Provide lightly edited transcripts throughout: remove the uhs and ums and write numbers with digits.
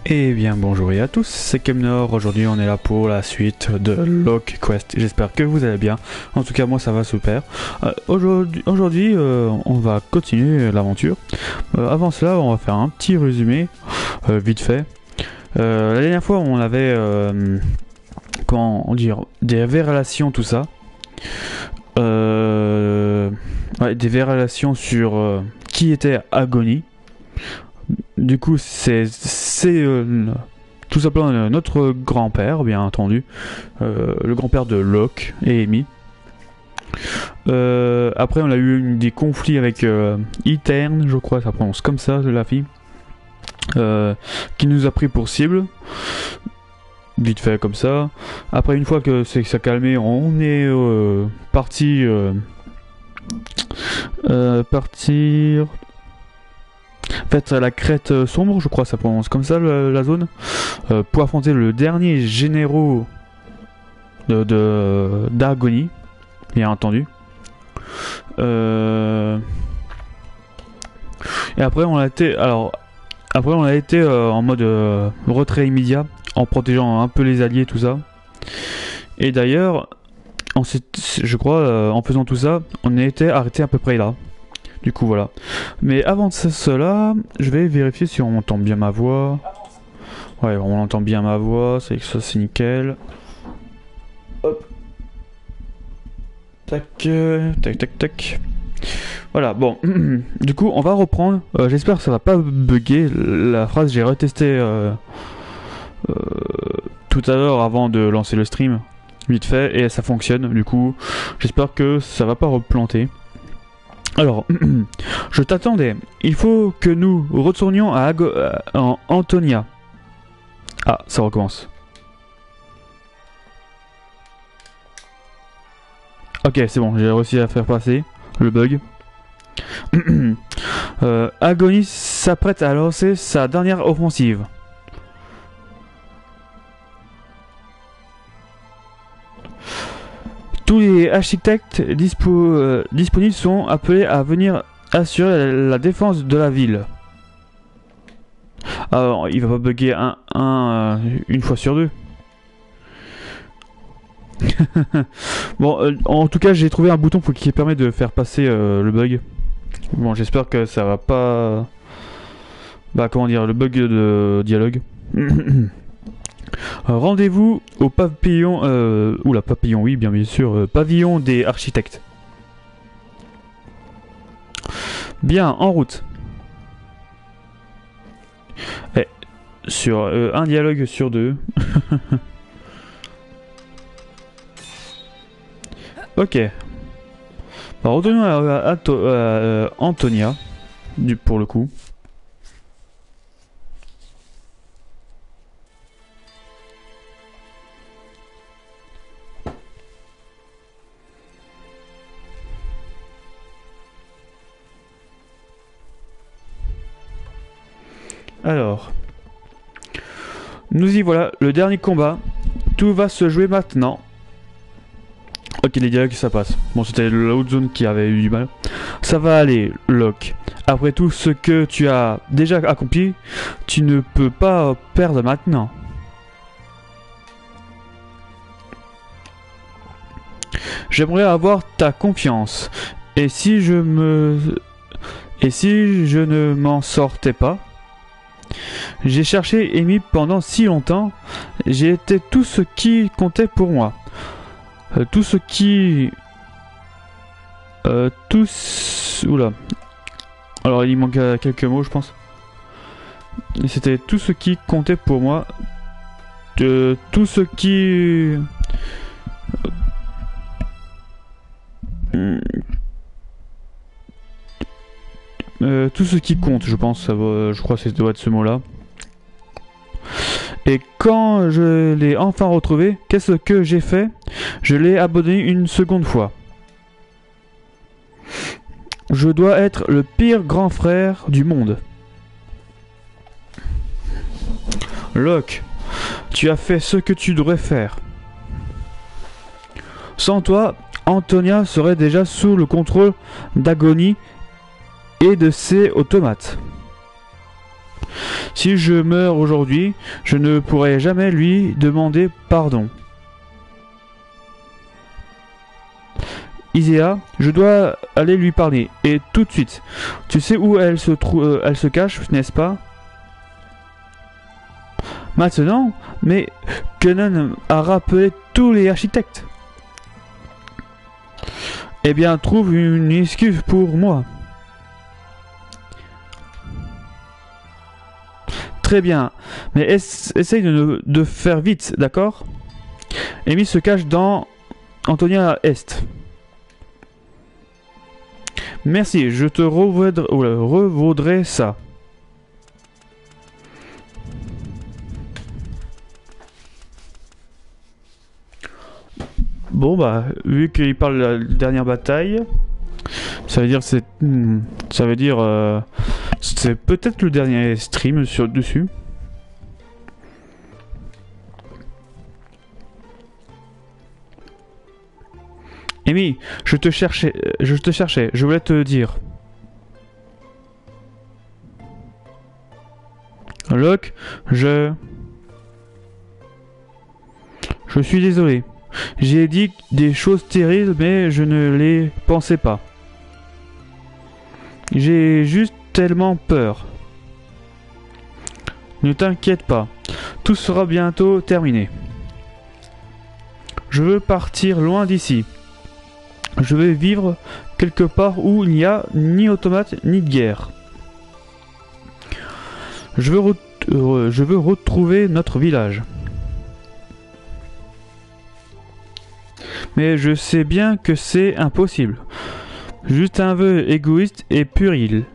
Eh bien bonjour à tous, c'est Kemnor. Aujourd'hui on est là pour la suite de Lock Quest. J'espère que vous allez bien. En tout cas moi ça va super. Aujourd'hui on va continuer l'aventure. Avant cela on va faire un petit résumé vite fait. La dernière fois on avait comment dire des révélations tout ça. Ouais, des révélations sur qui était Agony. Du coup, c'est tout simplement notre grand-père, bien entendu, le grand-père de Locke et Amy. Après, on a eu des conflits avec Etern, je crois, ça prononce comme ça, la fille, qui nous a pris pour cible, vite fait comme ça. Après, une fois que ça a calmé, on est partir. En fait, la crête sombre, je crois, ça prononce comme ça la zone, pour affronter le dernier généraux d'Argonie, bien entendu. Et après, on a été, en mode retrait immédiat, en protégeant un peu les alliés, tout ça. Et d'ailleurs, je crois, en faisant tout ça, on a été arrêté à peu près là. Du coup voilà. Mais avant de cela, je vais vérifier si on entend bien ma voix. Ouais, on entend bien ma voix, c'est que ça c'est nickel. Hop. Tac, tac, tac, tac. Voilà, bon. Du coup, on va reprendre. J'espère que ça va pas bugger. La phrase, j'ai retesté tout à l'heure avant de lancer le stream. Vite fait, et ça fonctionne. Du coup, j'espère que ça va pas replanter. Alors, je t'attendais. Il faut que nous retournions à Antonia. Ah, ça recommence. Ok, c'est bon, j'ai réussi à faire passer le bug. Agony s'apprête à lancer sa dernière offensive. Tous les architectes disponibles sont appelés à venir assurer la défense de la ville. Alors, il va pas bugger une fois sur deux. Bon, en tout cas, j'ai trouvé un bouton qui permet de faire passer le bug. Bon, j'espère que ça va pas... Bah, comment dire, le bug de dialogue. Rendez-vous au pavillon, oula, papillon, oui, bien sûr, pavillon des architectes. Bien, en route. Et sur un dialogue sur deux. Ok. Bah, retournons à Antonia, pour le coup. Alors, nous y voilà, le dernier combat. Tout va se jouer maintenant. Ok, les dialogues, ça passe. Bon, c'était l'autre zone qui avait eu du mal. Ça va aller, Locke. Après tout ce que tu as déjà accompli, tu ne peux pas perdre maintenant. J'aimerais avoir ta confiance. Et si je ne m'en sortais pas? J'ai cherché Amy pendant si longtemps, j'ai été tout ce qui comptait pour moi. Tout ce qui... Oula. Alors il manque quelques mots je pense. C'était tout ce qui comptait pour moi. Tout ce qui... tout ce qui compte, je pense, je crois que ça doit être ce mot-là. Et quand je l'ai enfin retrouvé, qu'est-ce que j'ai fait? Je l'ai abandonné une seconde fois. Je dois être le pire grand frère du monde. Locke, tu as fait ce que tu devrais faire. Sans toi, Antonia serait déjà sous le contrôle d'Agony et de ses automates. Si je meurs aujourd'hui, je ne pourrai jamais lui demander pardon. Iséa, je dois aller lui parler, et tout de suite. Tu sais où elle se cache, n'est-ce pas? Maintenant? Mais Kenan a rappelé tous les architectes. Eh bien, trouve une excuse pour moi. Très bien, mais essaye de faire vite, d'accord? Amy se cache dans Antonia Est. Merci, je te revaudrai ça. Bon bah, vu qu'il parle de la dernière bataille, ça veut dire c'est peut-être le dernier stream dessus. Amy, je te cherchais, je voulais te dire. Locke, je suis désolé. J'ai dit des choses terribles, mais je ne les pensais pas. J'ai juste tellement peur. Ne t'inquiète pas, tout sera bientôt terminé. Je veux partir loin d'ici. Je veux vivre quelque part où il n'y a ni automates ni de guerre. Je veux retrouver notre village. Mais je sais bien que c'est impossible. Juste un vœu égoïste et puéril.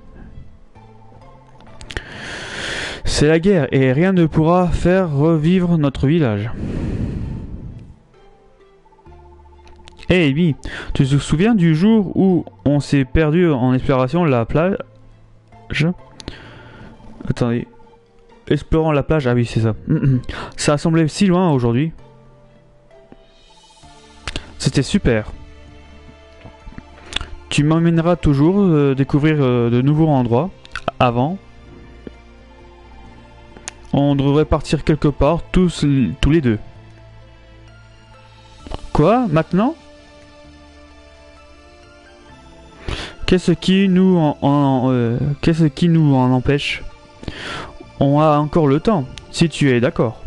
C'est la guerre et rien ne pourra faire revivre notre village. Hey Amy, tu te souviens du jour où on s'est perdu en exploration la plage? Attendez. Explorant la plage, ah oui c'est ça. Ça a semblé si loin aujourd'hui. C'était super. Tu m'emmèneras toujours découvrir de nouveaux endroits. Avant. On devrait partir quelque part tous les deux. Quoi? Maintenant? Qu'est-ce qui nous en empêche? On a encore le temps, si tu es d'accord.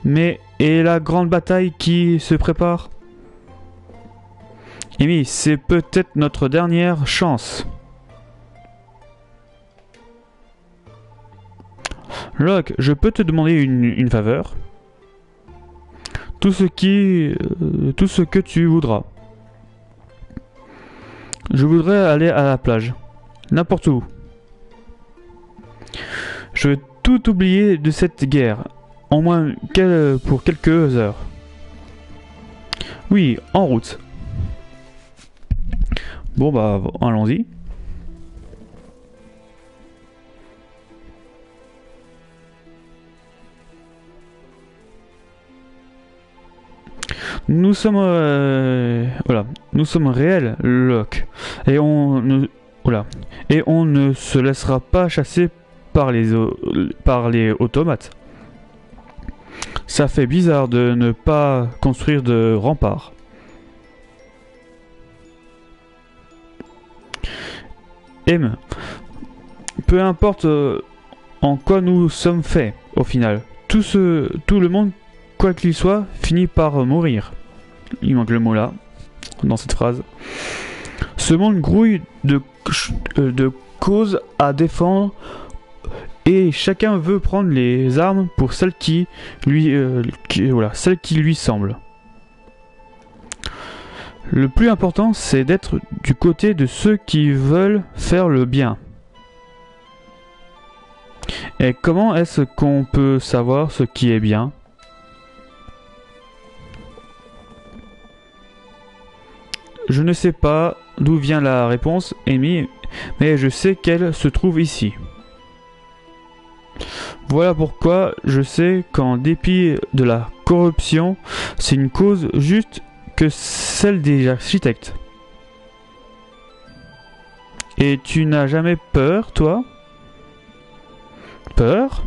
Mais et la grande bataille qui se prépare? Amy, c'est peut-être notre dernière chance. Locke, je peux te demander une faveur? Tout ce que tu voudras. Je voudrais aller à la plage. N'importe où. Je veux tout oublier de cette guerre. Au moins pour quelques heures. Oui, en route. Bon bah, allons-y. Nous sommes voilà, nous sommes réels, Locke, et on ne se laissera pas chasser par les automates. Ça fait bizarre de ne pas construire de remparts. M. Peu importe en quoi nous sommes faits, au final. Tout le monde, quoi qu'il soit, finit par mourir. Il manque le mot là, dans cette phrase. Ce monde grouille de causes à défendre et chacun veut prendre les armes pour celles qui lui semblent. Le plus important, c'est d'être du côté de ceux qui veulent faire le bien. Et comment est-ce qu'on peut savoir ce qui est bien? Je ne sais pas d'où vient la réponse, Amy, mais je sais qu'elle se trouve ici. Voilà pourquoi je sais qu'en dépit de la corruption, c'est une cause juste que celle des architectes. Et tu n'as jamais peur, toi? peur.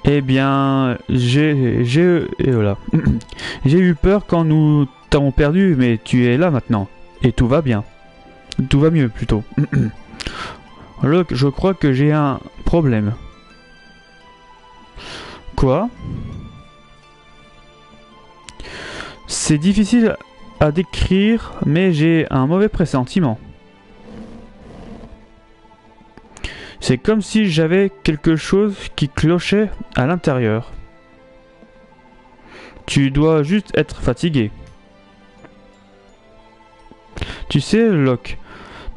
Eh bien, et voilà. J'ai eu peur quand nous t'avons perdu, mais tu es là maintenant. Et tout va bien. Tout va mieux, plutôt. Locke, je crois que j'ai un problème. Quoi? C'est difficile à décrire, mais j'ai un mauvais pressentiment. C'est comme si j'avais quelque chose qui clochait à l'intérieur. Tu dois juste être fatigué. Tu sais, Locke,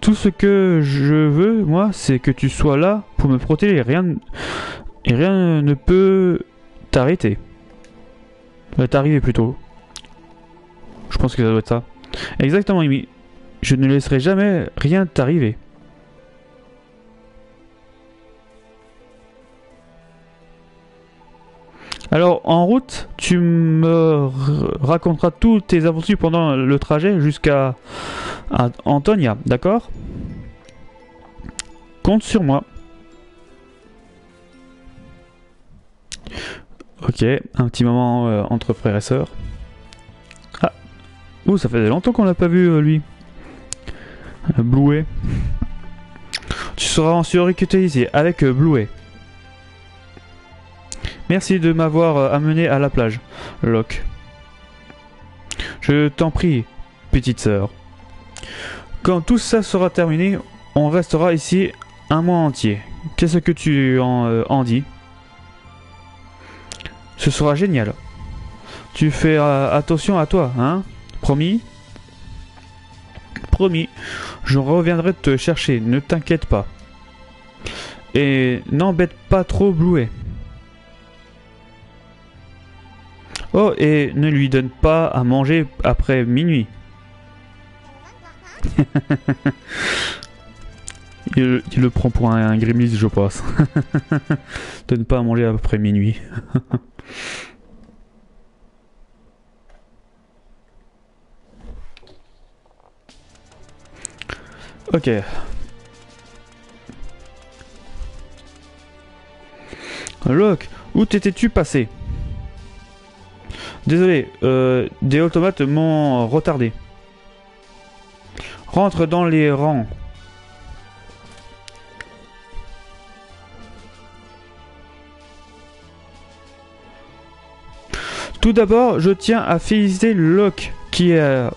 tout ce que je veux, moi, c'est que tu sois là pour me protéger et rien ne peut t'arrêter. T'arriver plutôt. Je pense que ça doit être ça. Exactement, Amy. Je ne laisserai jamais rien t'arriver. Alors, en route, tu me raconteras toutes tes aventures pendant le trajet jusqu'à Antonia, d'accord? Compte sur moi. Ok, un petit moment entre frères et sœurs. Ah, oh, ça fait longtemps qu'on l'a pas vu, lui. Bluey. Tu seras en sécurité ici, avec Bluey. Merci de m'avoir amené à la plage, Locke. Je t'en prie, petite sœur. Quand tout ça sera terminé, on restera ici un mois entier. Qu'est-ce que tu en dis? Ce sera génial. Tu fais attention à toi, hein? Promis? Promis. Je reviendrai te chercher, ne t'inquiète pas. Et n'embête pas trop Bluey. Oh, et ne lui donne pas à manger après minuit. il le prend pour un Gremlins, je pense. Donne pas à manger après minuit. Ok. Locke, où t'étais-tu passé? Désolé, des automates m'ont retardé. Rentre dans les rangs. Tout d'abord, je tiens à féliciter Locke qui a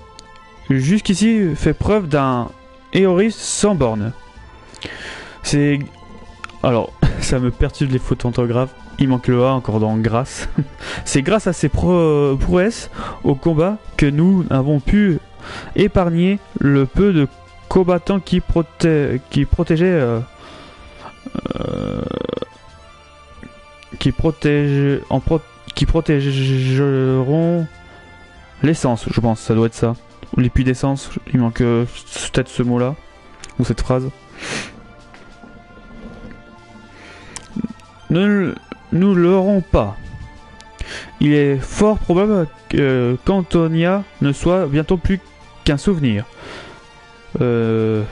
jusqu'ici fait preuve d'un héroïsme sans borne. C'est... Alors, ça me perturbe les fautes d'orthographe. Il manque le A encore dans grâce. C'est grâce à ses prouesses au combat que nous avons pu épargner le peu de combattants qui protégeront l'essence, je pense, ça doit être ça. Ou les puits d'essence, il manque peut-être ce mot-là, ou cette phrase. Ne nous l'aurons pas. Il est fort probable qu'Antonia ne soit bientôt plus qu'un souvenir. Nos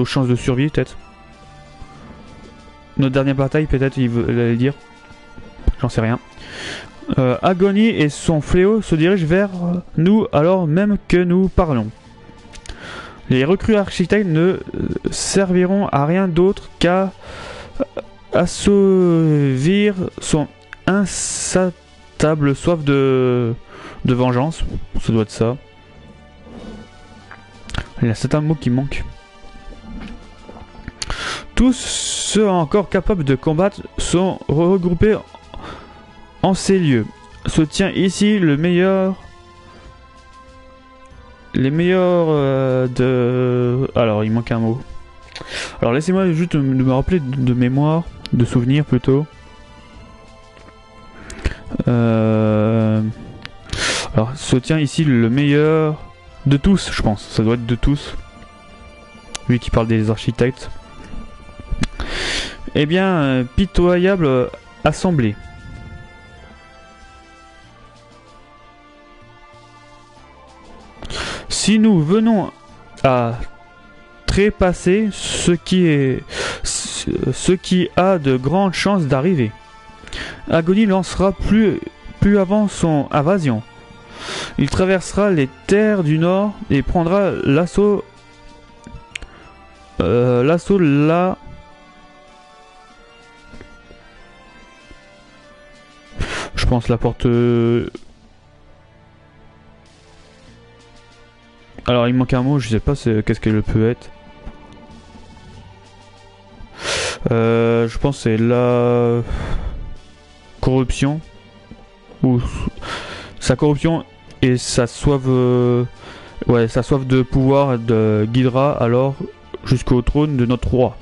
chances de survie, peut-être. Notre dernière bataille, peut-être, il allait dire. J'en sais rien. Agony et son fléau se dirigent vers nous alors même que nous parlons. Les recrues architectes ne serviront à rien d'autre qu'à assouvir son insatiable soif de vengeance. Ça doit être ça. Il y a certains mots qui manquent. Tous ceux encore capables de combattre sont regroupés en ces lieux. Se tient ici les meilleurs de... Alors, il manque un mot. Alors, laissez-moi juste de me rappeler de mémoire, de souvenirs plutôt. Alors, se tient ici le meilleur de tous, je pense. Ça doit être de tous. Lui qui parle des architectes. Eh bien, pitoyable assemblée. Si nous venons à trépasser ce qui a de grandes chances d'arriver. Agony lancera plus avant son invasion. Il traversera les terres du nord et prendra l'assaut là. Je pense la porte. Alors il manque un mot, je sais pas qu'est-ce qu'elle peut être. Je pense que c'est la corruption ou sa corruption et sa soif, sa soif de pouvoir guidera alors jusqu'au trône de notre roi.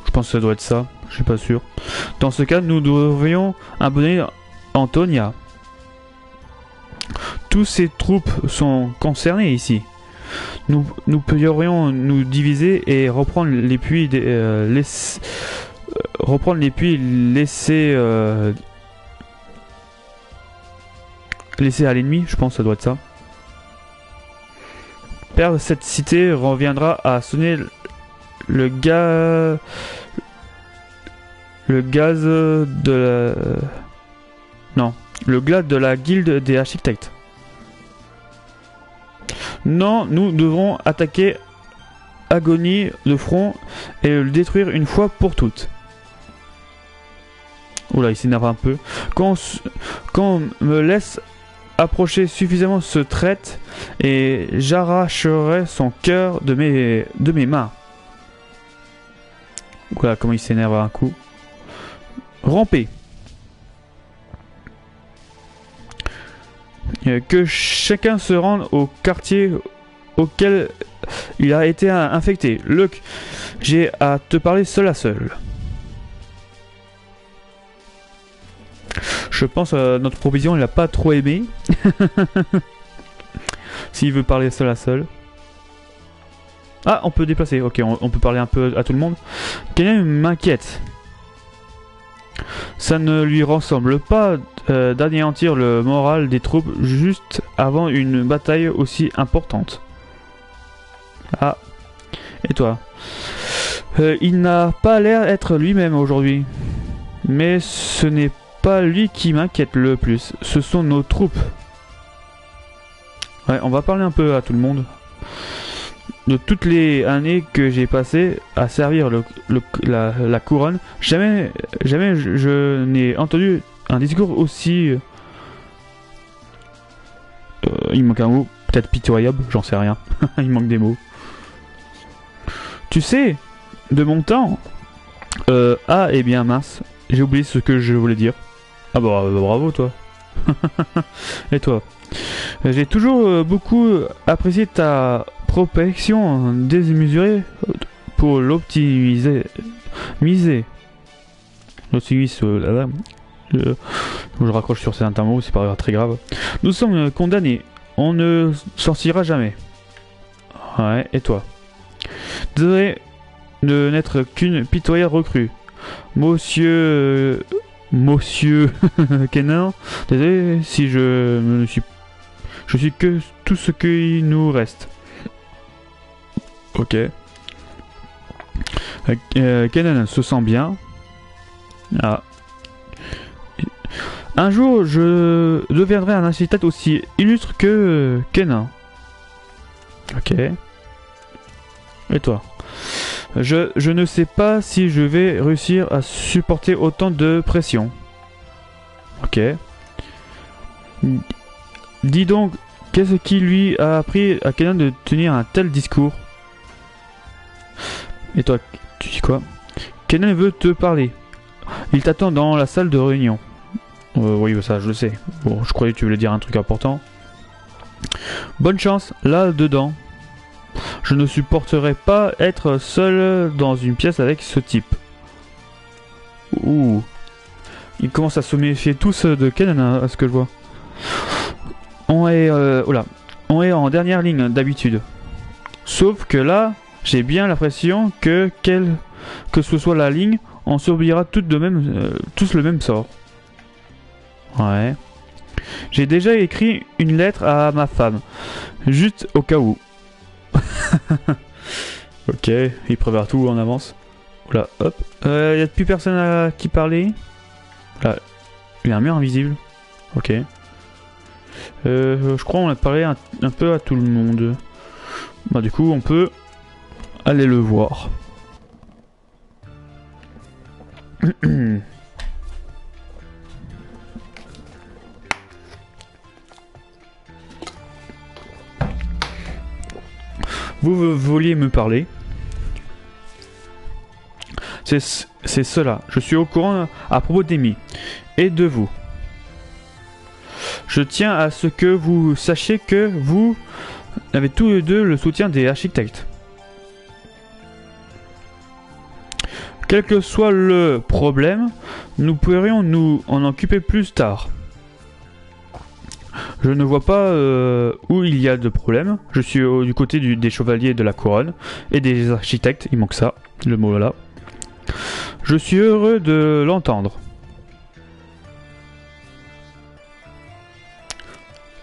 Je pense que ça doit être ça, je suis pas sûr. Dans ce cas, nous devrions abonner Antonia. Tous ces troupes sont concernées ici. Nous pourrions nous diviser et reprendre les puits laissés à l'ennemi, je pense que ça doit être ça. Perdre cette cité reviendra à sonner le gaz de la guilde des architectes. Non, nous devrons attaquer Agony de front et le détruire une fois pour toutes. Oula, il s'énerve un peu. Quand on me laisse approcher suffisamment ce traître et j'arracherai son cœur de mes mains. Voilà comment il s'énerve à un coup. Ramper. Que chacun se rende au quartier auquel il a été infecté. Luke, j'ai à te parler seul à seul. Je pense notre provision il n'a pas trop aimé. S'il veut parler seul à seul. Ah, on peut déplacer. Ok, on peut parler un peu à tout le monde. Quelqu'un m'inquiète. Ça ne lui ressemble pas d'anéantir le moral des troupes juste avant une bataille aussi importante. Ah. Et toi? Il n'a pas l'air d'être lui-même aujourd'hui. Mais ce n'est pas lui qui m'inquiète le plus. Ce sont nos troupes. Ouais, on va parler un peu à tout le monde. De toutes les années que j'ai passées à servir la couronne, jamais je n'ai entendu un discours aussi... il manque un mot, peut-être pitoyable, j'en sais rien. Il manque des mots. Tu sais, de mon temps... ah, eh bien mince, j'ai oublié ce que je voulais dire. Ah bah bravo toi. Et toi? J'ai toujours beaucoup apprécié ta protection démesurée pour l'optimiser. Je raccroche sur certains mots, c'est pas très grave. Nous sommes condamnés. On ne s'en sortira jamais. Ouais, et toi? Désolé de n'être qu'une pitoyable recrue. Monsieur Kenan, désolé si je suis que tout ce qu'il nous reste. Ok. Kenan se sent bien. Ah. Un jour, je deviendrai un architecte aussi illustre que Kenan. Ok. Et toi? Je ne sais pas si je vais réussir à supporter autant de pression. Ok. Dis donc, qu'est-ce qui lui a appris à Kenan de tenir un tel discours? Et toi, tu dis quoi? Kenan veut te parler. Il t'attend dans la salle de réunion. Oui, ça je le sais. Bon, je croyais que tu voulais dire un truc important. Bonne chance, là-dedans. Je ne supporterai pas être seul dans une pièce avec ce type. Ouh. Ils commencent à se méfier tous de Kenan, à ce que je vois. On est en dernière ligne d'habitude. Sauf que là, j'ai bien l'impression que ce soit la ligne, on subira tous le même sort. Ouais. J'ai déjà écrit une lettre à ma femme, juste au cas où. Ok, il prépare tout en avance. Voilà, hop. Y a plus personne à qui parler. Là, il y a un mur invisible. Ok. Je crois qu'on a parlé un peu à tout le monde. Bah du coup, on peut aller le voir. Vous vouliez me parler? C'est cela. Je suis au courant à propos d'Amy et de vous. Je tiens à ce que vous sachiez que vous avez tous les deux le soutien des architectes. Quel que soit le problème, nous pourrions nous en occuper plus tard. Je ne vois pas où il y a de problème. Je suis du côté des chevaliers de la couronne et des architectes. Il manque ça, le mot là. Je suis heureux de l'entendre.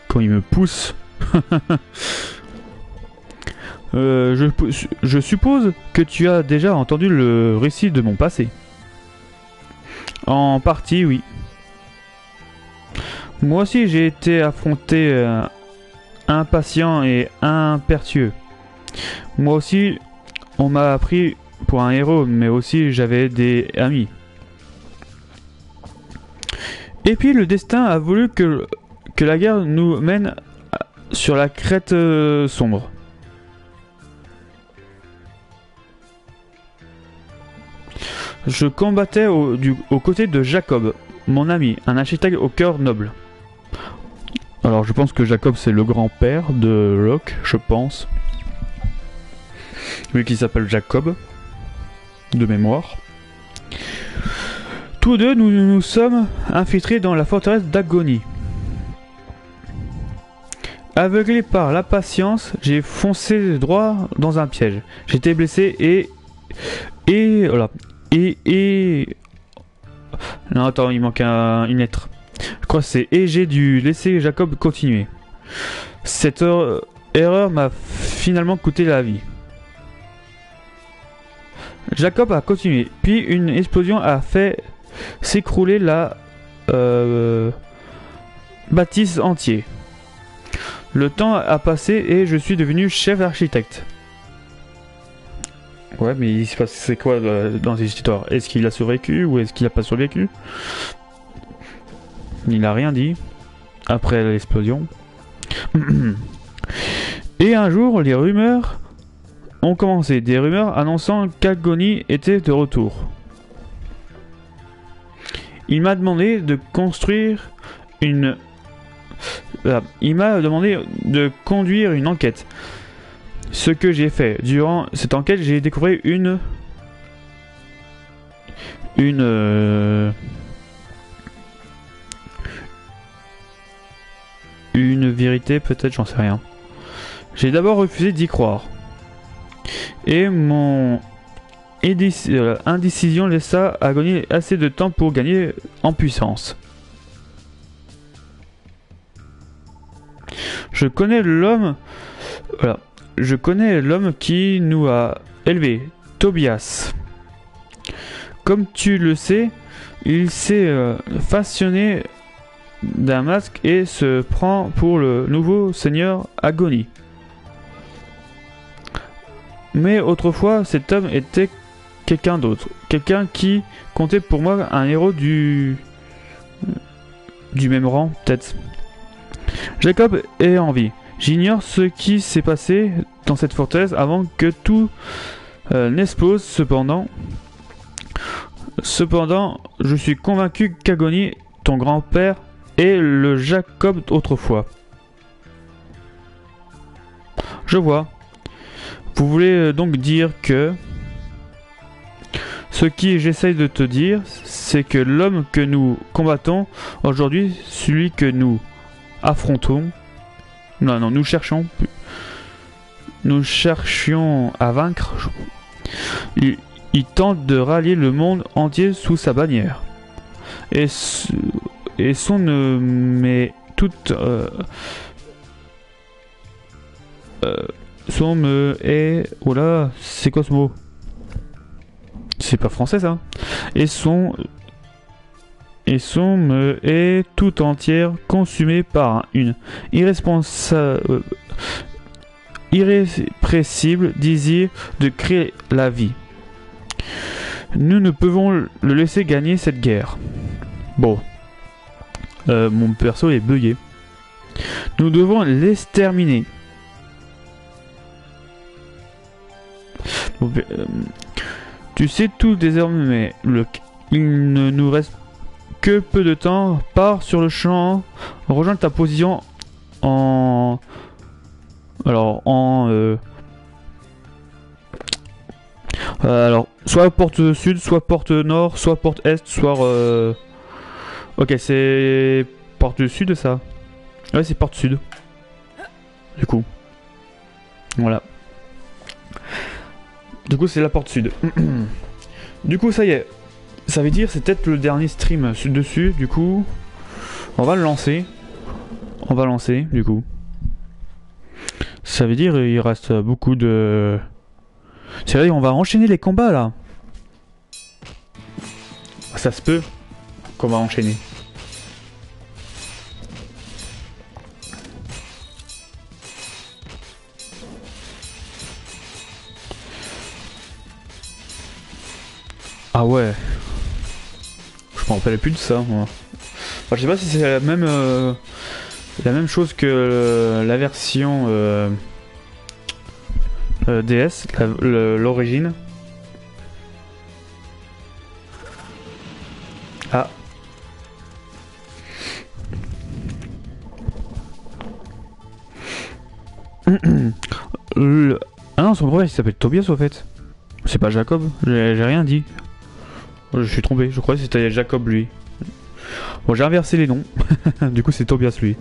Quand il me pousse. Je suppose que tu as déjà entendu le récit de mon passé. En partie, oui. Moi aussi, j'ai été affronté impatient et impétueux. Moi aussi, on m'a pris pour un héros, mais aussi j'avais des amis. Et puis le destin a voulu que la guerre nous mène sur la crête sombre. Je combattais aux côtés de Jacob, mon ami, un architecte au cœur noble. Alors je pense que Jacob c'est le grand-père de Locke, je pense. Lui qui s'appelle Jacob, de mémoire. Tous deux, nous sommes infiltrés dans la forteresse d'Agonie. Aveuglé par l'impatience, j'ai foncé droit dans un piège. J'étais blessé voilà. Non, attends, il manque une lettre. Je crois que c'est et j'ai dû laisser Jacob continuer. Cette erreur m'a finalement coûté la vie. Jacob a continué, puis une explosion a fait s'écrouler la bâtisse entière. Le temps a passé et je suis devenu chef architecte. Ouais, mais il se passe c'est quoi dans cette histoire? Est-ce qu'il a survécu ou est-ce qu'il a pas survécu? Il n'a rien dit après l'explosion. Et un jour, les rumeurs ont commencé. Des rumeurs annonçant qu'Agonie était de retour. Il m'a demandé de construire une... Il m'a demandé de conduire une enquête. Ce que j'ai fait. Durant cette enquête, j'ai découvert une vérité, peut-être, j'en sais rien. J'ai d'abord refusé d'y croire. Et mon indécision laissa Agonie assez de temps pour gagner en puissance. Je connais l'homme qui nous a élevés, Tobias. Comme tu le sais, il s'est façonné d'un masque et se prend pour le nouveau seigneur Agonie. Mais autrefois, cet homme était quelqu'un d'autre. Quelqu'un qui comptait pour moi un héros du même rang, peut-être. Jacob est en vie. J'ignore ce qui s'est passé dans cette forteresse avant que tout n'explose. Cependant, je suis convaincu qu'Agonie, ton grand-père, est le Jacob autrefois. Je vois. Vous voulez donc dire que... Ce qui j'essaye de te dire, c'est que l'homme que nous combattons aujourd'hui, celui que nous affrontons... Non, nous cherchions à vaincre. Il tente de rallier le monde entier sous sa bannière. Et son son me est... Oh là, c'est quoi ce mot? C'est pas français ça. Et son me est tout entière consumée par une irrépressible désir de créer la vie. Nous ne pouvons le laisser gagner cette guerre. Bon. Mon perso est bugué. Nous devons l'exterminer. Tu sais tout désormais, il ne nous reste que peu de temps. Pars sur le champ, rejoins ta position en... Alors, alors, soit porte sud, soit porte nord, soit porte est, soit... Ok, c'est porte sud ça. Ouais, c'est porte sud. Du coup. Voilà. Du coup, c'est la porte sud. Du coup, ça y est. Ça veut dire c'est peut-être le dernier stream dessus. Du coup, on va le lancer. On va lancer, du coup. Ça veut dire il reste beaucoup de... C'est vrai, on va enchaîner les combats, là. Ça se peut qu'on va enchaîner. Ah ouais. Je m'en rappelais plus de ça, moi. Enfin, je sais pas si c'est la même chose que la version DS, l'origine. Ah. Ah non, son brevet il s'appelle Tobias au fait. C'est pas Jacob, j'ai rien dit. Je suis trompé, je crois que c'était Jacob lui. Bon, j'ai inversé les noms. Du coup, c'est Tobias lui.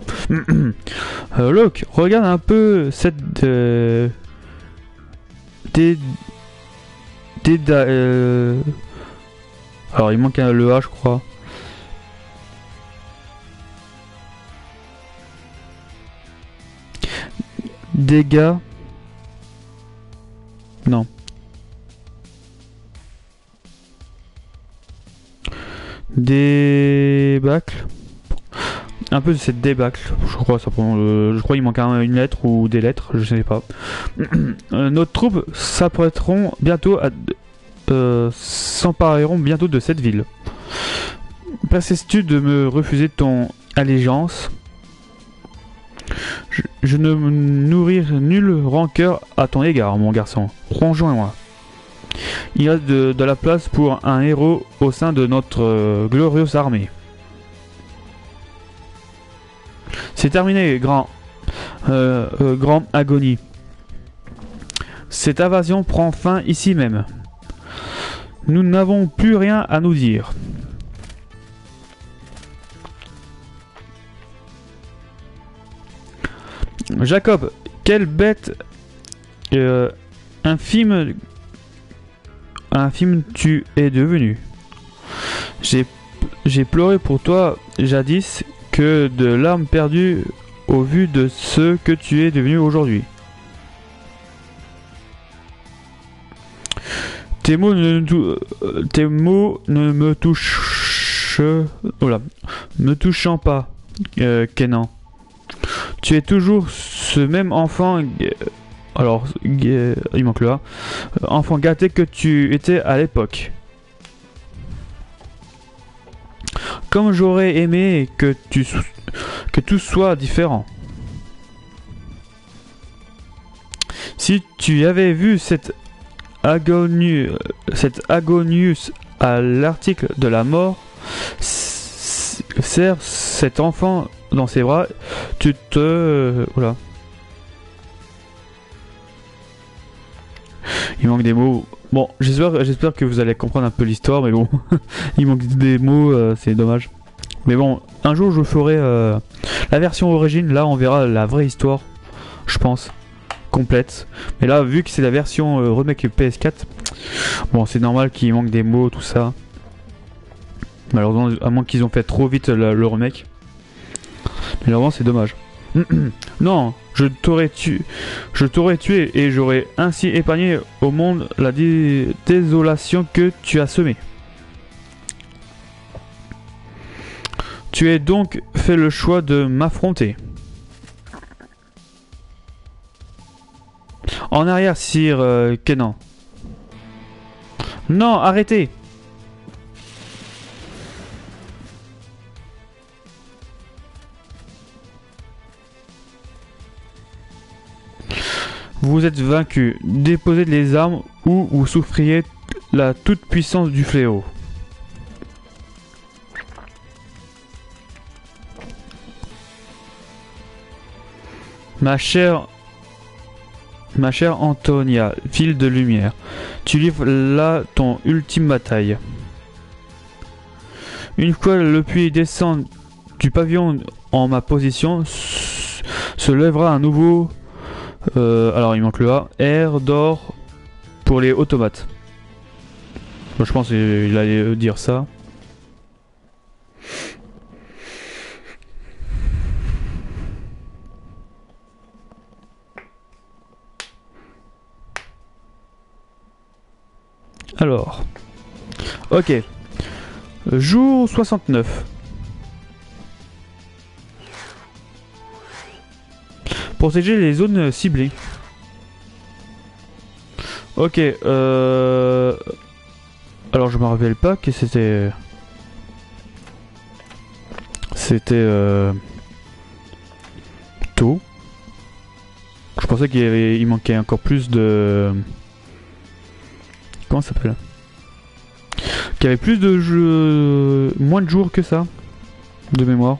Look, regarde un peu cette... Alors, il manque le A, je crois. Dégâts. Non. Débâcle. Un peu de cette débâcle, je crois. Ça prend, je crois qu'il manque une lettre ou des lettres, je sais pas. Nos troupes s'apprêteront bientôt à... s'empareront bientôt de cette ville. Persistes-tu de me refuser ton allégeance? Je ne nourris nulle rancœur à ton égard, mon garçon. Rejoins-moi. Il reste de la place pour un héros au sein de notre glorieuse armée. C'est terminé, grand Agonie. Cette invasion prend fin ici même. Nous n'avons plus rien à nous dire. Jacob, quelle bête infime tu es devenu. J'ai pleuré pour toi jadis que de larmes perdues au vu de ce que tu es devenu aujourd'hui. Tes mots ne me touchent... Oh là, me touchant pas, Kenan. Tu es toujours ce même enfant... Alors, il manque le A. Enfant gâté que tu étais à l'époque. Comme j'aurais aimé que tout soit différent. Si tu avais vu cette Agonius à l'article de la mort, serre cet enfant dans ses bras, tu te... Voilà. Il manque des mots. Bon, j'espère que vous allez comprendre un peu l'histoire, mais bon, il manque des mots, c'est dommage. Mais bon, un jour je ferai la version origine, là on verra la vraie histoire, je pense, complète. Mais là, vu que c'est la version remake PS4, bon, c'est normal qu'il manque des mots, tout ça. Malheureusement, à moins qu'ils ont fait trop vite le remake. Mais vraiment, c'est dommage. Non, je t'aurais tué et j'aurais ainsi épargné au monde la désolation que tu as semée. Tu as donc fait le choix de m'affronter. En arrière, Sir Kenan. Non, arrêtez. Vous êtes vaincu. Déposez les armes ou vous souffriez la toute-puissance du fléau. Ma chère Antonia, fille de lumière, tu livres là ton ultime bataille. Une fois le puits descend du pavillon en ma position, se lèvera un nouveau... alors il manque le A. R d'or pour les automates. Bon, je pense qu'il allait dire ça. Alors, ok. Jour 69. Protéger les zones ciblées. Ok, alors je me rappelle pas que c'était... Tôt. Je pensais il manquait encore plus de... Comment ça s'appelle? Qu'il y avait plus de jeux... Moins de jours que ça. De mémoire.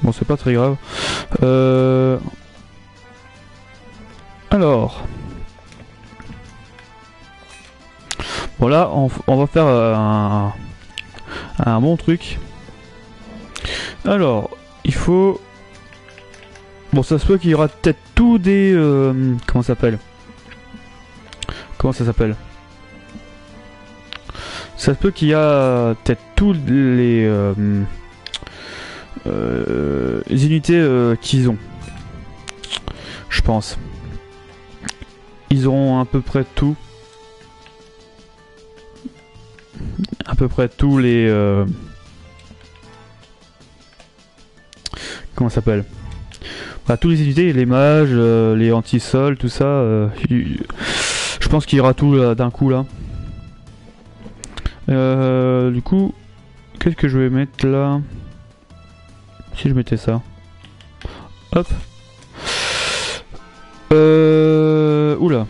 Bon, c'est pas très grave. Alors... Bon là, on va faire un bon truc. Alors, il faut... Bon, ça se peut qu'il y aura peut-être tous des... comment ça s'appelle? Comment ça s'appelle? Ça se peut qu'il y a peut-être tous les unités qu'ils ont. Je pense. Ils auront à peu près tout. À peu près tous les... comment ça s'appelle? Bah, tous les unités, les mages, les anti-sols, tout ça. Je pense qu'il y aura tout d'un coup là. Du coup, qu'est-ce que je vais mettre là? Si je mettais ça. Hop. Oula.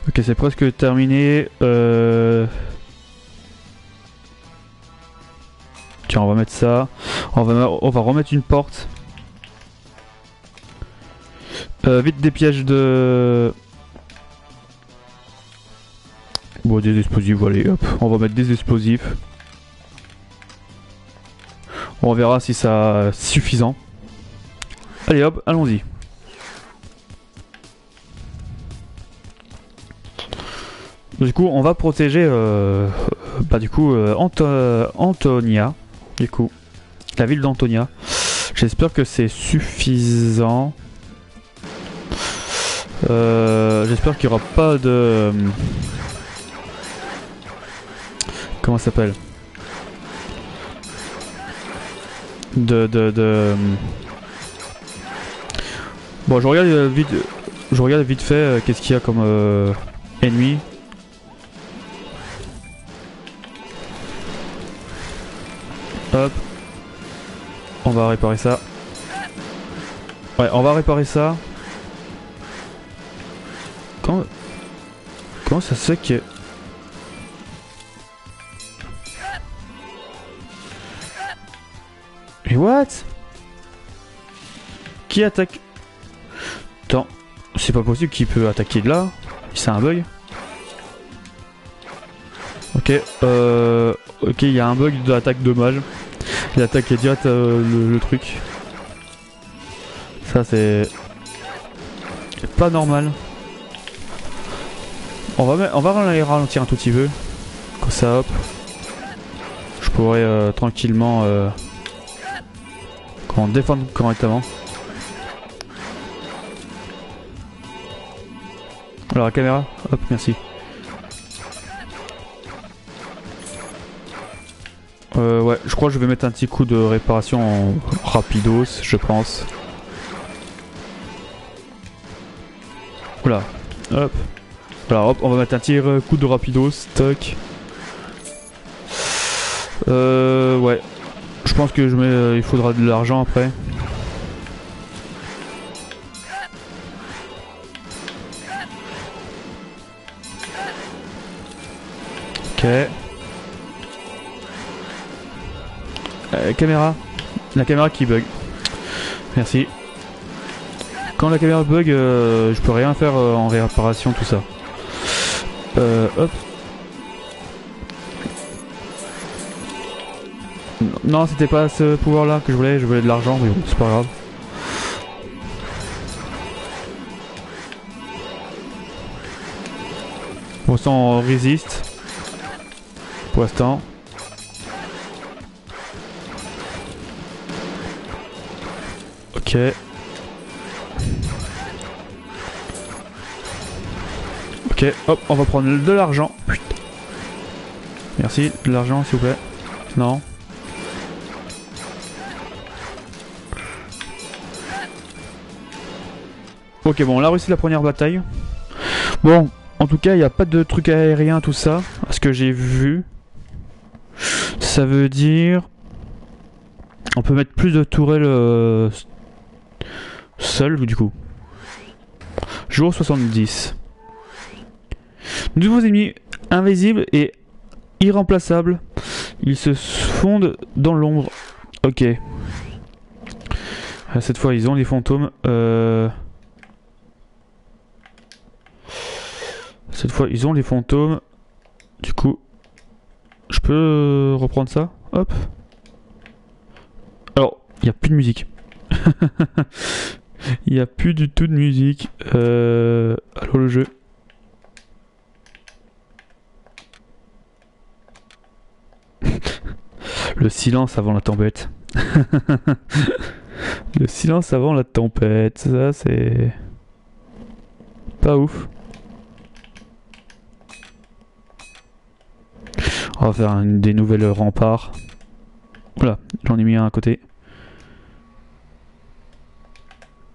Ok, c'est presque terminé. Tiens, on va mettre ça. On va remettre une porte. Vite des pièges de... Bon, des explosifs, allez, hop. On va mettre des explosifs. On verra si ça suffisant. Allez, hop, allons-y. Du coup, on va protéger Antonia. Du coup, la ville d'Antonia. J'espère que c'est suffisant. J'espère qu'il n'y aura pas de... Comment ça s'appelle? Bon, je regarde vite fait qu'est-ce qu'il y a comme ennemi. Hop. On va réparer ça. Ouais, on va réparer ça. Comment ça se fait que... Mais what? Qui attaque? Attends, c'est pas possible qu'il peut attaquer de là. C'est un bug. Ok, ok, il y a un bug de l'attaque de mage. Il attaque direct le truc. Ça c'est pas normal. On va les ralentir un tout petit peu. Comme ça, hop. je pourrais tranquillement défendre correctement. Alors la caméra, hop, merci. Ouais, je crois que je vais mettre un petit coup de réparation en rapidos, je pense. Oula, hop. Voilà, hop, on va mettre un petit coup de rapidos, stock. Ouais. Je pense que il faudra de l'argent après. Ok. Caméra. La caméra qui bug. Merci. Quand la caméra bug, je peux rien faire en réparation, tout ça. Hop. Non, c'était pas ce pouvoir là que je voulais de l'argent, mais bon, c'est pas grave. Pour l'instant, on résiste. Pour l'instant. Ok. Ok, hop, on va prendre de l'argent. Merci, de l'argent s'il vous plaît. Non. Ok, bon, on a réussi la première bataille. Bon, en tout cas, il n'y a pas de truc aérien, tout ça, à ce que j'ai vu. Ça veut dire... On peut mettre plus de tourelles seul, du coup. Jour 70. Nouveaux ennemis invisibles et irremplaçables. Ils se fondent dans l'ombre. Ok. Cette fois, ils ont les fantômes. Cette fois, ils ont les fantômes. Du coup, je peux reprendre ça. Hop. Alors, il n'y a plus de musique. Il n'y a plus du tout de musique. Allô, le jeu. Le silence avant la tempête. Le silence avant la tempête. Ça, c'est... pas ouf. On va faire des nouvelles remparts. Voilà, j'en ai mis un à côté.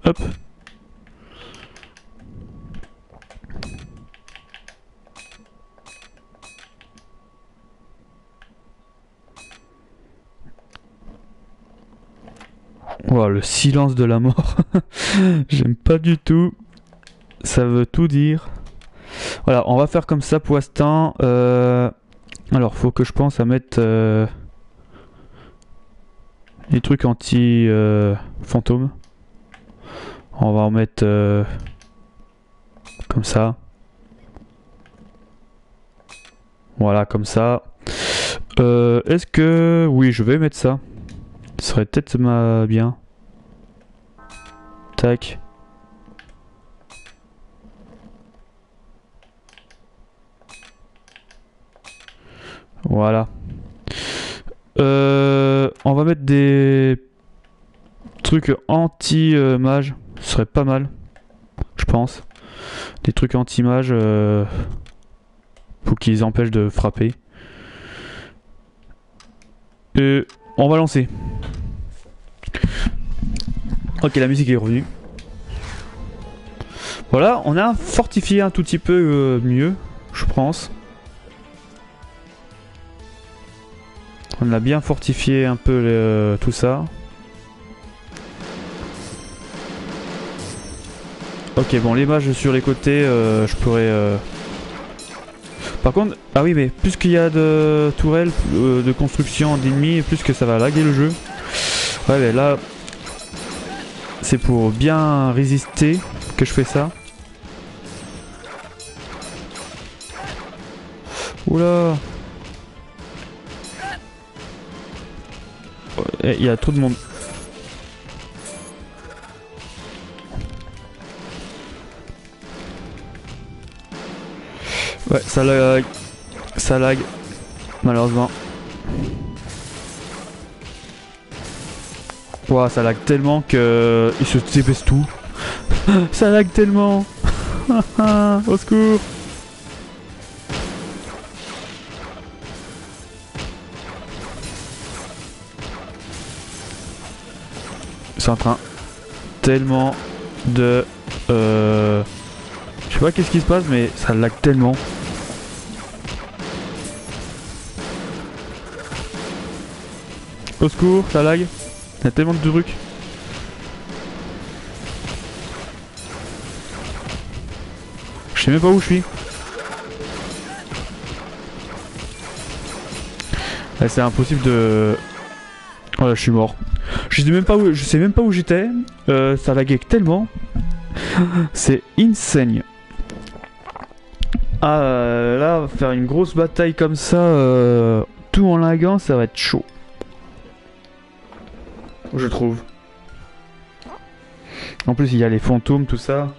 Hop. Wow, le silence de la mort. J'aime pas du tout. Ça veut tout dire. Voilà, on va faire comme ça pour l'instant. Alors, faut que je pense à mettre les trucs anti fantômes. On va en mettre comme ça. Voilà, comme ça. Est-ce que... Oui, je vais mettre ça. Ce serait peut-être bien. Tac. Voilà. On va mettre des trucs anti-mage. Ce serait pas mal. Je pense. Des trucs anti-mage pour qu'ils empêchent de frapper. Et on va lancer. Ok, la musique est revenue. Voilà, on a fortifié un tout petit peu mieux, je pense. On a bien fortifié un peu tout ça. Ok, bon, les mages sur les côtés, je pourrais... Par contre, ah oui, mais plus qu'il y a de tourelles, de construction d'ennemis, plus que ça va laguer le jeu. Ouais, mais là, c'est pour bien résister que je fais ça. Oula! Il y a trop de monde. Ouais, ça lag, malheureusement. Ouah, ça lag tellement que il se débaisse tout. Ça lag tellement. Au secours. C'est en train tellement de... Je sais pas qu'est-ce qui se passe, mais ça lag tellement. Au secours, ça lag. Il y a tellement de trucs. Je sais même pas où je suis. Ouais, c'est impossible de... Voilà, je suis mort. Je sais même pas où j'étais. Ça laguait tellement. C'est insane. Ah là, faire une grosse bataille comme ça, tout en laguant, ça va être chaud. Je trouve. En plus, il y a les fantômes, tout ça.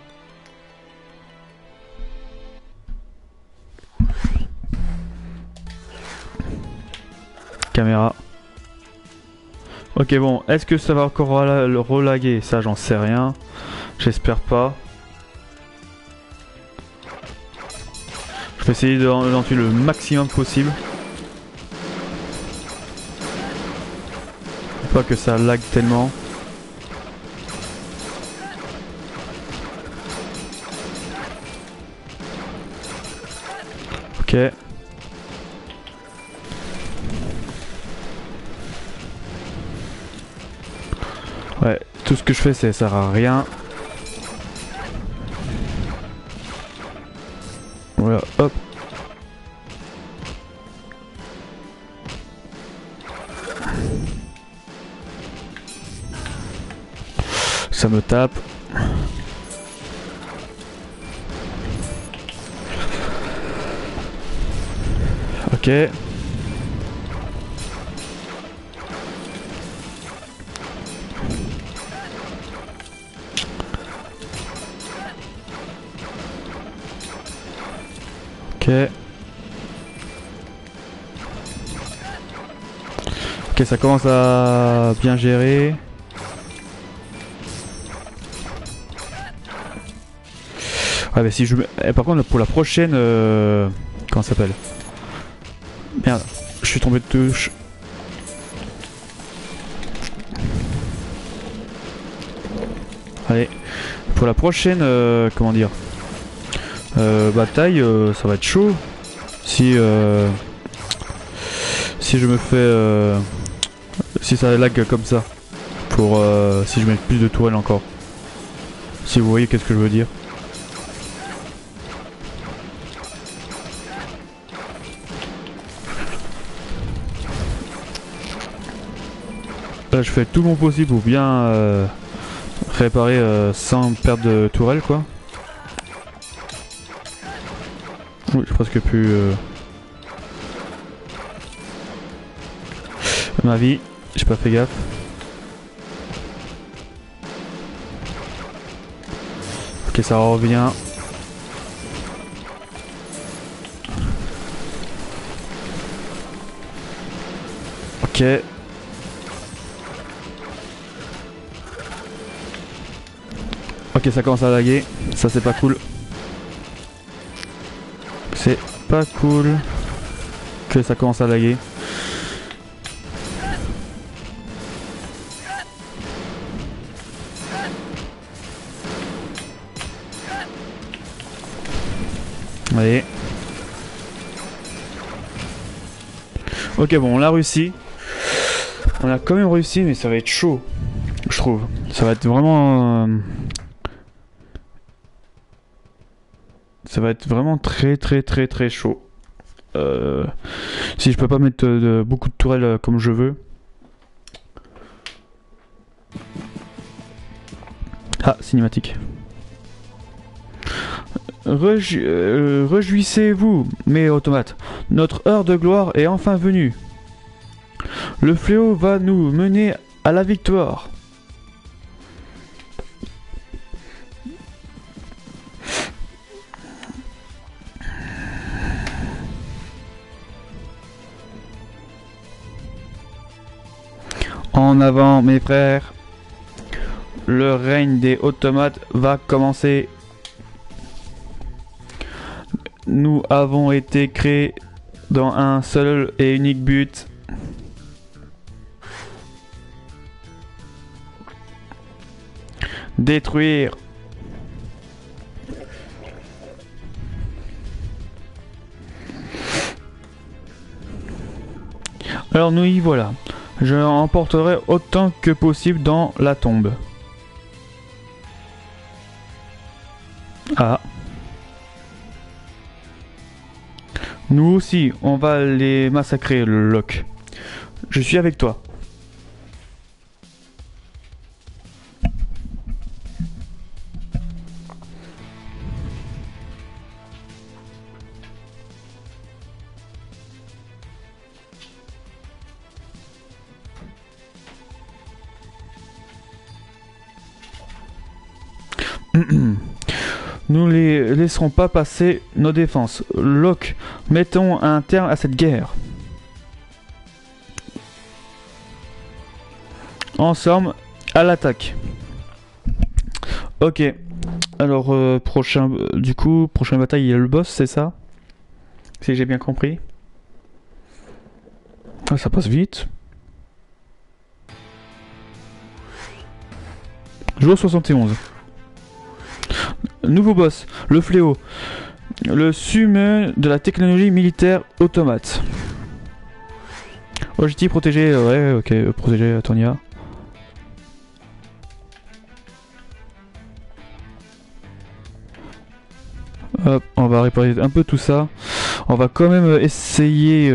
Caméra. Ok, bon, est-ce que ça va encore le relaguer? Ça, j'en sais rien. J'espère pas. Je vais essayer d'en tuer le maximum possible. Faut pas que ça lag tellement. Ok. Ouais, tout ce que je fais, ça sert à rien. Voilà, hop. Ça me tape. Ok. Ok. Ok, ça commence à bien gérer. Ah bah si je... par contre pour la prochaine... Comment ça s'appelle? Merde, je suis tombé de touche. Allez, pour la prochaine... comment dire? Bataille, ça va être chaud. Si... si je me fais... si ça lag comme ça. Pour... si je mets plus de tourelles encore. Si vous voyez qu'est-ce que je veux dire. Là, je fais tout mon possible pour bien réparer sans perdre de tourelle, quoi. Oui, j'ai presque plus ma vie. J'ai pas fait gaffe. Ok, ça revient. Ok. Ok, ça commence à laguer. Ça, c'est pas cool. C'est pas cool que ça commence à laguer. Allez. Ok, bon, on l'a réussi. On a quand même réussi, mais ça va être chaud, je trouve. Ça va être vraiment... ça va être vraiment très chaud. Si je peux pas mettre beaucoup de tourelles comme je veux. Ah, cinématique. Réjouissez-vous, mes automates. Notre heure de gloire est enfin venue. Le fléau va nous mener à la victoire. En avant mes frères. Le règne des automates va commencer. Nous avons été créés dans un seul et unique but. Détruire. Alors nous y voilà. Je emporterai autant que possible dans la tombe. Ah. Nous aussi, on va les massacrer, le Locke. Je suis avec toi. Nous les laisserons pas passer nos défenses. Locke, mettons un terme à cette guerre. Ensemble, à l'attaque. Ok. Alors, prochaine bataille, il y a le boss, c'est ça? Si j'ai bien compris. Ah, ça passe vite. Jour 71. Nouveau boss, le fléau. Le summum de la technologie militaire automate. Objectif protégé, ouais, ok, protéger Tonya. Hop, on va réparer un peu tout ça. On va quand même essayer...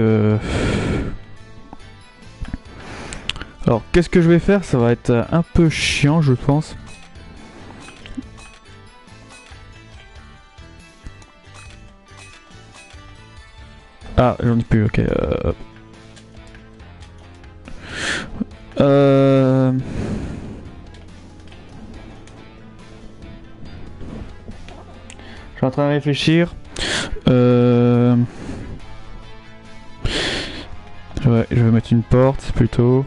Alors, qu'est-ce que je vais faire? Ça va être un peu chiant, je pense. Ah, j'en ai plus, ok. Je suis en train de réfléchir. Ouais, je vais mettre une porte plutôt.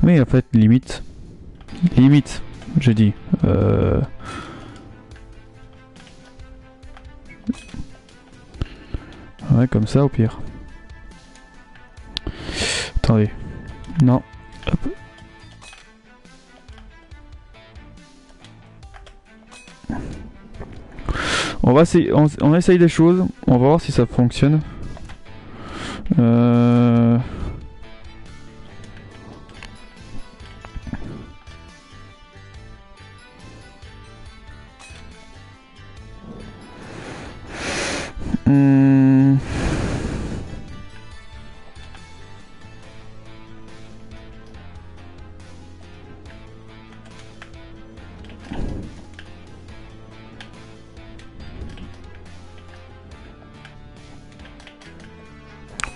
Mais en fait, limite, je dis. Ouais, comme ça au pire. Attendez. Non. Hop. On va essayer, on essaye des choses. On va voir si ça fonctionne.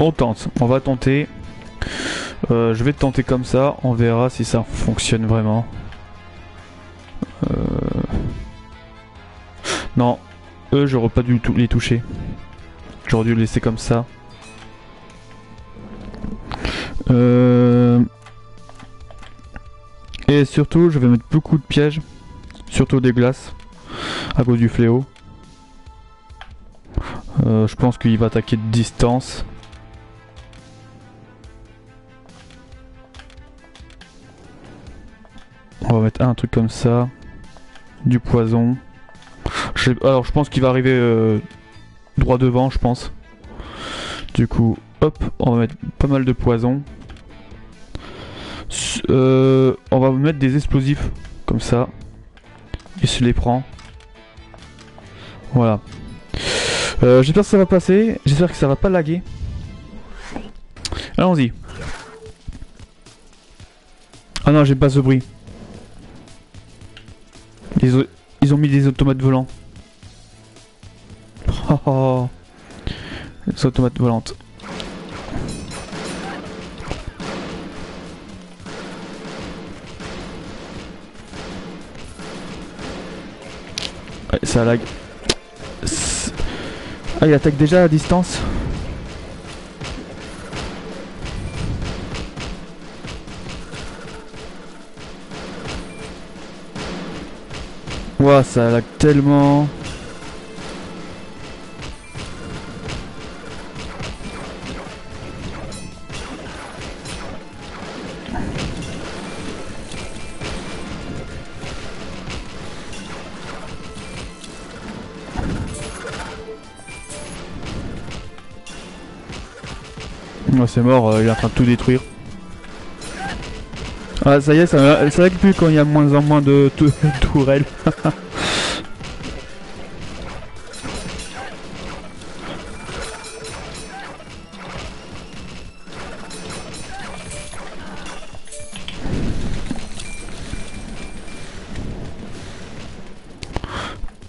On tente, on va tenter. Je vais tenter comme ça, on verra si ça fonctionne vraiment. Non, eux j'aurais pas dû les toucher. J'aurais dû les laisser comme ça. Et surtout, je vais mettre beaucoup de pièges, surtout des glaces, à cause du fléau. Je pense qu'il va attaquer de distance. On va mettre un truc comme ça. Du poison. Alors je pense qu'il va arriver droit devant, je pense. Du coup, hop, on va mettre pas mal de poison. On va mettre des explosifs comme ça. Il se les prend. Voilà. J'espère que ça va passer. J'espère que ça va pas laguer. Allons-y. Ah non, j'ai pas ce bruit. Ils ont mis des automates volants. Oh, oh. C'est automate volante. Ouais, ça lag. Ah, il attaque déjà à distance. Ouah, ça lag tellement. Oh, c'est mort, il est en train de tout détruire. Ah, ça y est, ça lag plus quand il y a moins en moins de tourelles.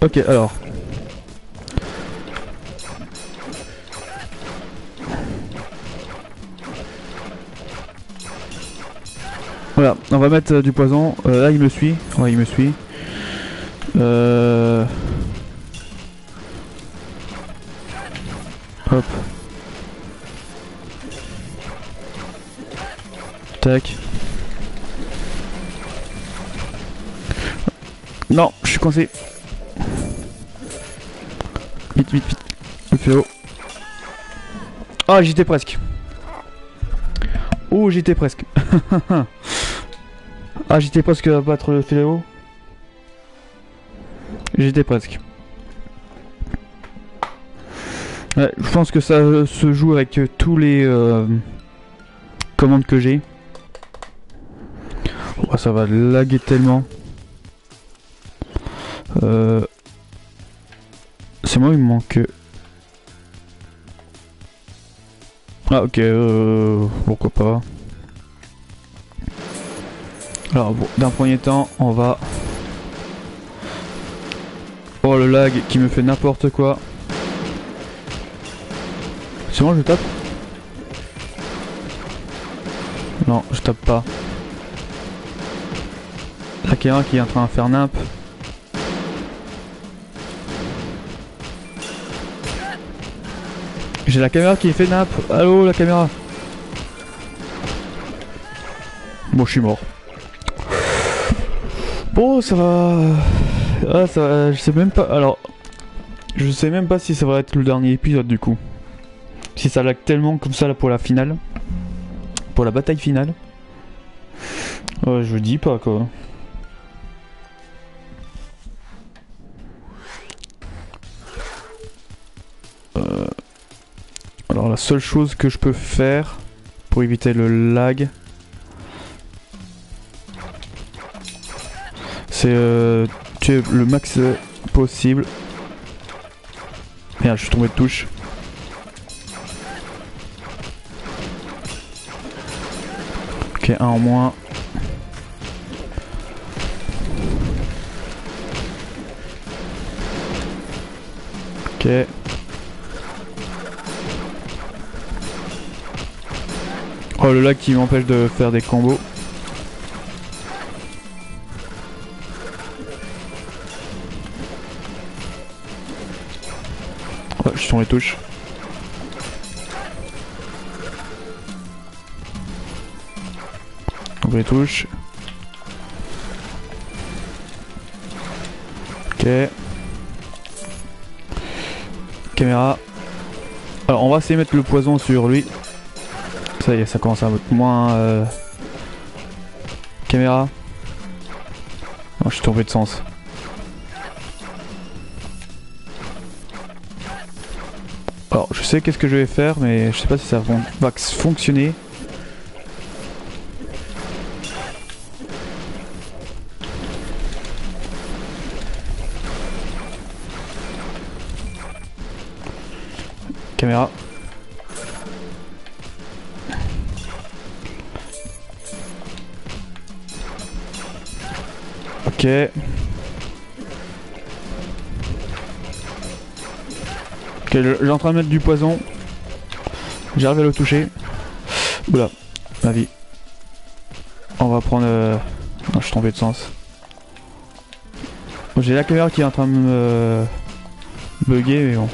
Ok, alors. Voilà, on va mettre du poison. Là, il me suit. Ouais, il me suit. Hop. Tac. Non, je suis coincé. Vite, vite, vite. Le fléau. Ah, j'étais presque. Oh, j'étais presque. Ah, j'étais presque à battre le fléau. J'étais presque. Ouais, je pense que ça se joue avec tous les commandes que j'ai. Oh, ça va laguer tellement. C'est moi, il me manque. Ah, ok, pourquoi pas. Alors, bon, d'un premier temps, on va. Oh, le lag qui me fait n'importe quoi. C'est bon, je tape? Non, je tape pas. La caméra qui est en train de faire nimp. J'ai la caméra qui fait nimp. Allô, la caméra. Bon, je suis mort. Bon, ça va. Ah, ça va. Je sais même pas. Alors, je sais même pas si ça va être le dernier épisode du coup. Si ça lag tellement comme ça là pour la finale. Pour la bataille finale. Ouais, je dis pas quoi. Alors la seule chose que je peux faire pour éviter le lag, c'est tuer le max possible. Merde, je suis tombé de touche. Ok, un en moins. Ok. Oh, le lag qui m'empêche de faire des combos. Ouais, je suis sur les touches. Donc les touches. Ok. Caméra. Alors on va essayer de mettre le poison sur lui. Ça y est, ça commence à être moins... Caméra. Oh, je suis tombé de sens. Alors je sais qu'est-ce que je vais faire, mais je sais pas si ça va fonctionner. Caméra. Ok. Ok, j'ai en train de mettre du poison. J'arrive à le toucher. Oula, ma vie. On va prendre... Non, je suis tombé de sens. Bon, j'ai la caméra qui est en train de me bugger, mais bon.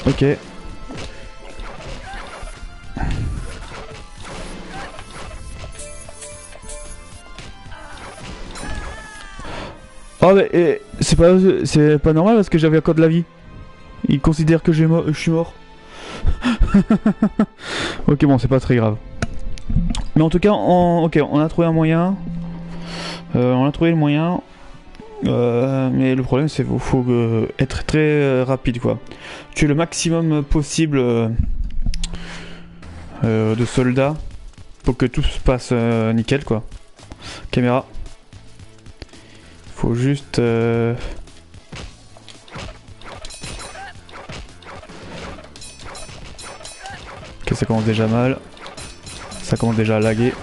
Ok. Oh mais c'est pas normal parce que j'avais encore de la vie. Il considère que je suis mort. Ok, bon, c'est pas très grave. Mais en tout cas, ok, on a trouvé un moyen. On a trouvé le moyen. Mais le problème, c'est qu'il faut être très rapide, quoi. Tuer le maximum possible de soldats pour que tout se passe nickel, quoi. Caméra. Faut juste... Ok, ça commence déjà mal. Ça commence déjà à laguer.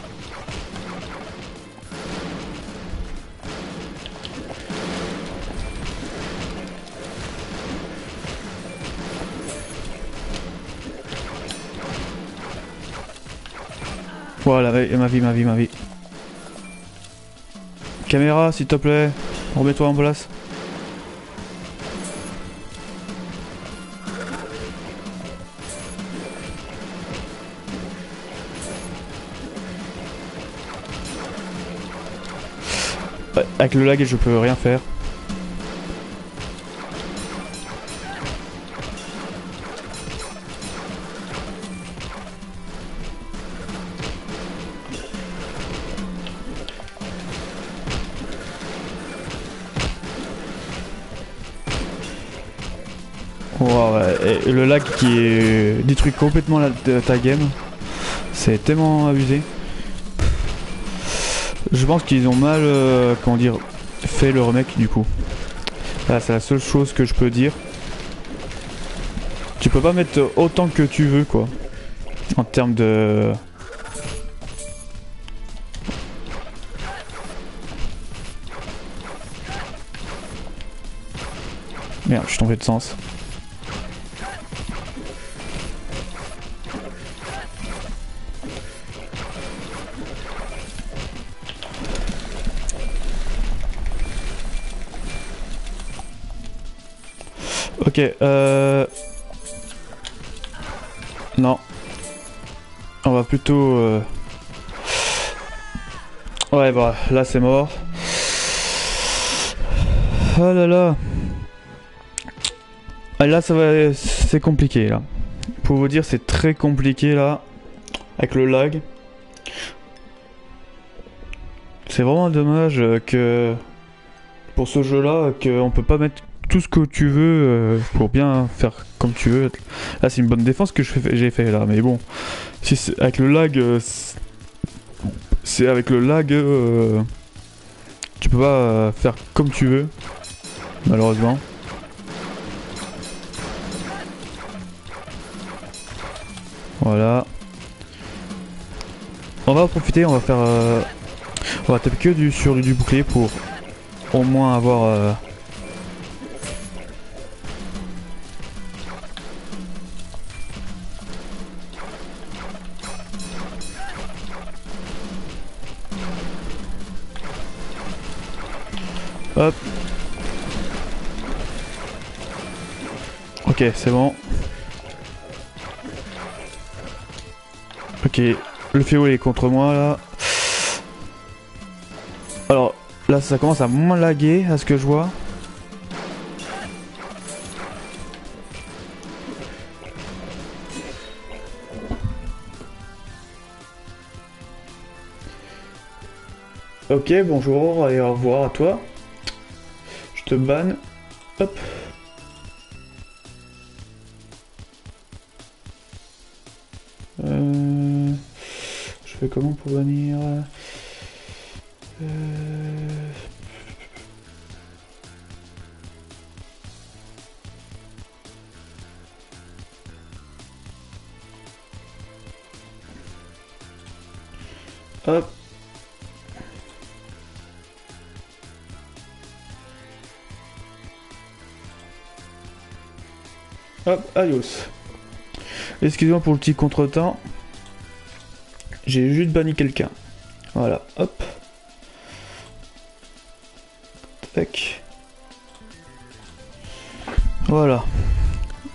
Voilà, ma vie. Caméra, s'il te plaît. Remets-toi en place. Ouais, avec le lag, je peux rien faire. Wow, ouais. Et le lag qui détruit complètement ta game. C'est tellement abusé. Je pense qu'ils ont mal, comment dire, fait le remake du coup. Là, c'est la seule chose que je peux dire. Tu peux pas mettre autant que tu veux, quoi. En termes de... Merde, je suis tombé de sens. Ok, non. On va plutôt... Ouais, bah, là c'est mort. Oh là là. Ah, là, ça va... C'est compliqué, là. Pour vous dire, c'est très compliqué, là. Avec le lag. C'est vraiment dommage que... Pour ce jeu-là, qu'on peut pas mettre tout ce que tu veux pour bien faire comme tu veux. Là, c'est une bonne défense que j'ai fait là, mais bon, si avec le lag, c'est avec le lag, tu peux pas faire comme tu veux, malheureusement. Voilà. On va en profiter, on va faire, on va taper que sur du bouclier pour au moins avoir. Hop. Ok, c'est bon. Ok, le féo est contre moi là. Alors là ça commence à moins laguer à ce que je vois. Ok, bonjour et au revoir à toi. Je te banne. Hop. Je fais comment pour venir Hop. Hop, adios. Excusez-moi pour le petit contretemps. J'ai juste banni quelqu'un. Voilà, hop. Tac. Voilà.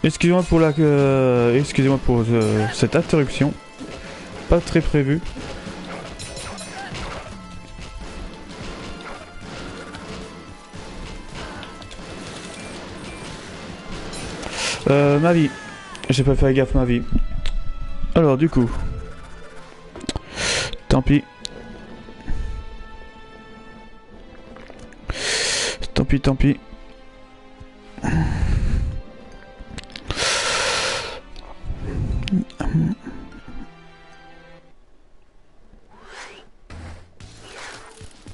Excusez-moi pour excusez-moi pour cette interruption. Pas très prévue. Ma vie. J'ai pas fait gaffe ma vie. Alors du coup. Tant pis. Tant pis, tant pis.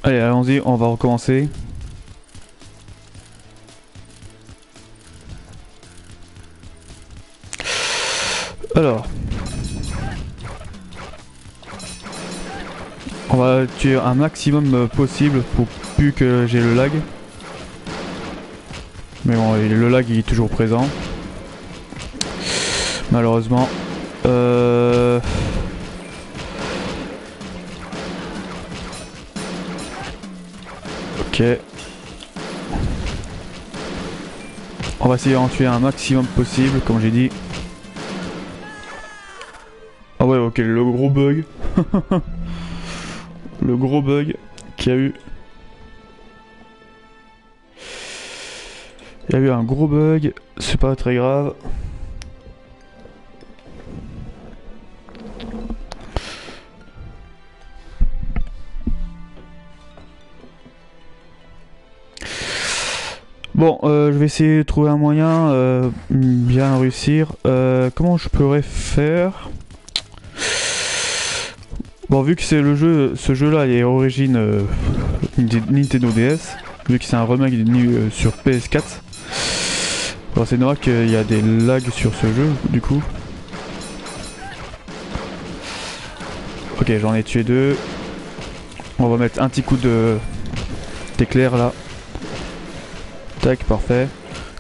Allez, allons-y, on va recommencer. Alors. On va tuer un maximum possible pour plus que j'ai le lag. Mais bon, le lag il est toujours présent. Malheureusement. Ok. On va essayer d'en tuer un maximum possible, comme j'ai dit. Ah ouais, ok, le gros bug. Le gros bug qu'il y a eu. Il y a eu un gros bug, c'est pas très grave. Bon, je vais essayer de trouver un moyen bien réussir. Comment je pourrais faire? Bon, vu que c'est le jeu, ce jeu-là est origine Nintendo DS, vu que c'est un remake sur PS4. Bon, c'est normal qu'il y a des lags sur ce jeu, du coup. Ok, j'en ai tué deux. On va mettre un petit coup d'éclair là. Tac, parfait.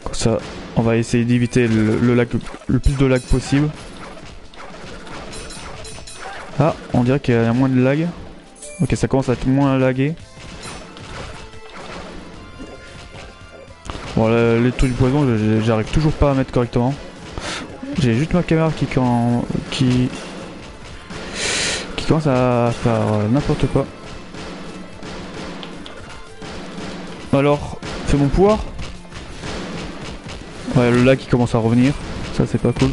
Comme ça, on va essayer d'éviter le lag, le plus de lag possible. Ah, on dirait qu'il y a moins de lag. Ok, ça commence à être moins lagué. Bon, les trucs du poison, j'arrive toujours pas à mettre correctement. J'ai juste ma caméra qui commence à faire n'importe quoi. Alors, c'est mon pouvoir. Ouais, le lag qui commence à revenir. Ça, c'est pas cool.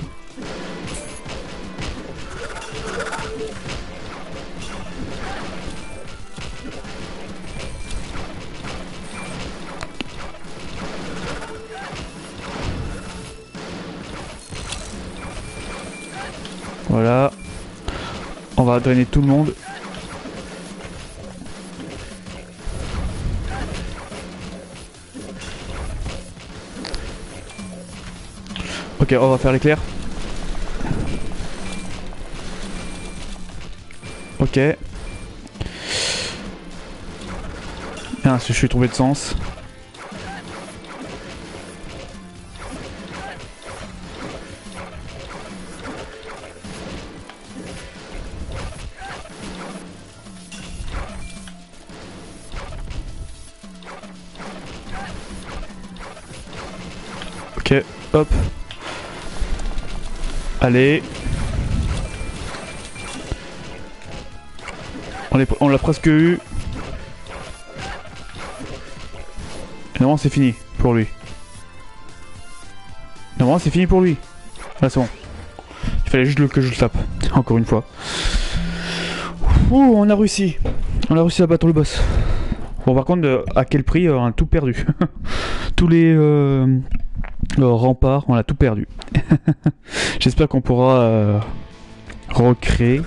Voilà. On va drainer tout le monde. Ok, on va faire l'éclair. Ok. Ah, je suis tombé de sens. Ok, hop. Allez. On l'a presque eu. Normalement c'est fini pour lui. Normalement c'est fini pour lui. Là c'est bon. Il fallait juste que je le tape. Encore une fois. Ouh, on a réussi. On a réussi à battre le boss. Bon par contre à quel prix on a tout perdu. Tous les remparts, on a tout perdu. J'espère qu'on pourra recréer.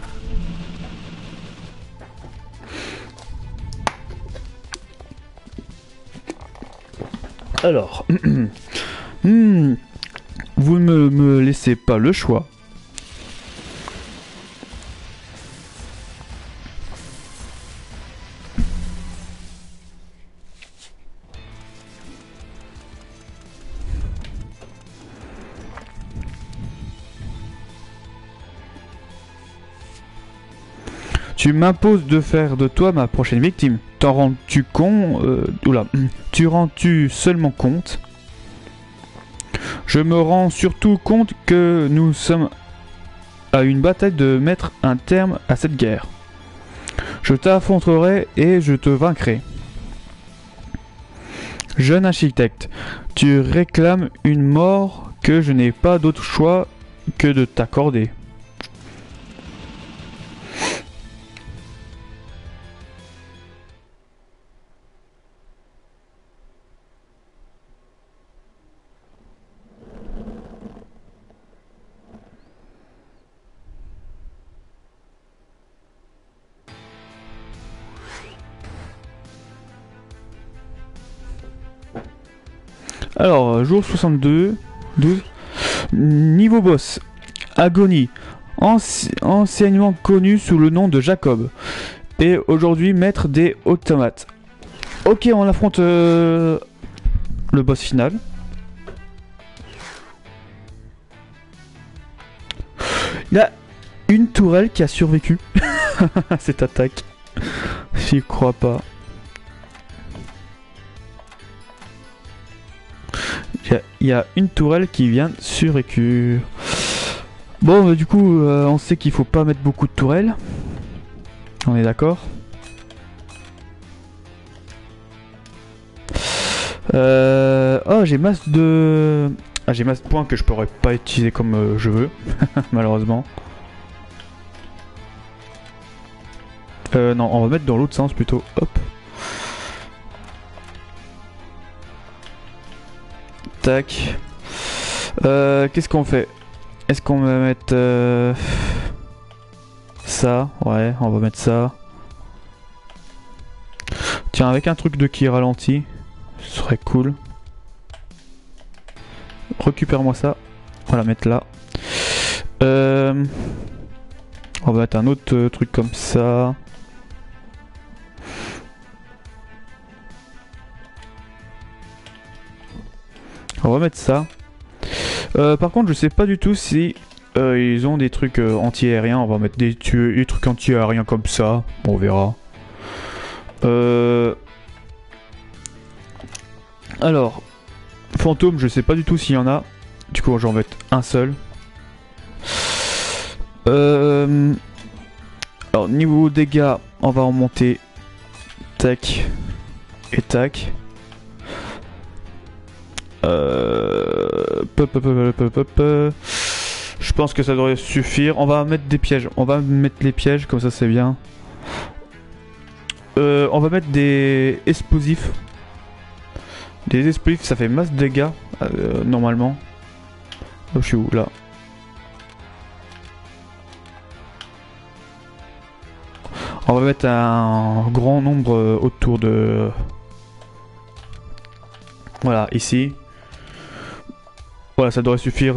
Alors, vous ne me laissez pas le choix. Tu m'imposes de faire de toi ma prochaine victime. T'en rends-tu con oula. Tu rends-tu seulement compte? Je me rends surtout compte que nous sommes à une bataille de mettre un terme à cette guerre. Je t'affronterai et je te vaincrai. Jeune architecte, tu réclames une mort que je n'ai pas d'autre choix que de t'accorder. Alors, jour 62, 12. Niveau boss, Agonie, anciennement connu sous le nom de Jacob, et aujourd'hui maître des automates. Ok, on affronte le boss final. Il y a une tourelle qui a survécu à cette attaque. J'y crois pas. Il y a une tourelle qui vient de survécu. Bon, du coup, on sait qu'il faut pas mettre beaucoup de tourelles. On est d'accord. Oh, j'ai masse de... Ah, j'ai masse de points que je pourrais pas utiliser comme je veux, malheureusement. Non, on va mettre dans l'autre sens plutôt. Hop. Tac. Qu'est-ce qu'on fait? Est-ce qu'on va mettre ça? Ouais, on va mettre ça. Tiens, avec un truc de qui ralentit, ce serait cool. Récupère-moi ça. On va la mettre là. On va mettre un autre truc comme ça. On va mettre ça. Par contre, je sais pas du tout si ils ont des trucs anti-aériens. On va mettre des trucs anti-aériens comme ça. On verra. Alors, fantôme, je sais pas du tout s'il y en a. Du coup, j'en vais mettre un seul. Alors, niveau dégâts, on va remonter. Tac. Et tac. Je pense que ça devrait suffire. On va mettre des pièges. On va mettre les pièges, comme ça c'est bien. On va mettre des explosifs. Des explosifs, ça fait masse de dégâts, normalement. Oh, je suis où, là? On va mettre un grand nombre autour de... Voilà, ici. Voilà, ça devrait suffire,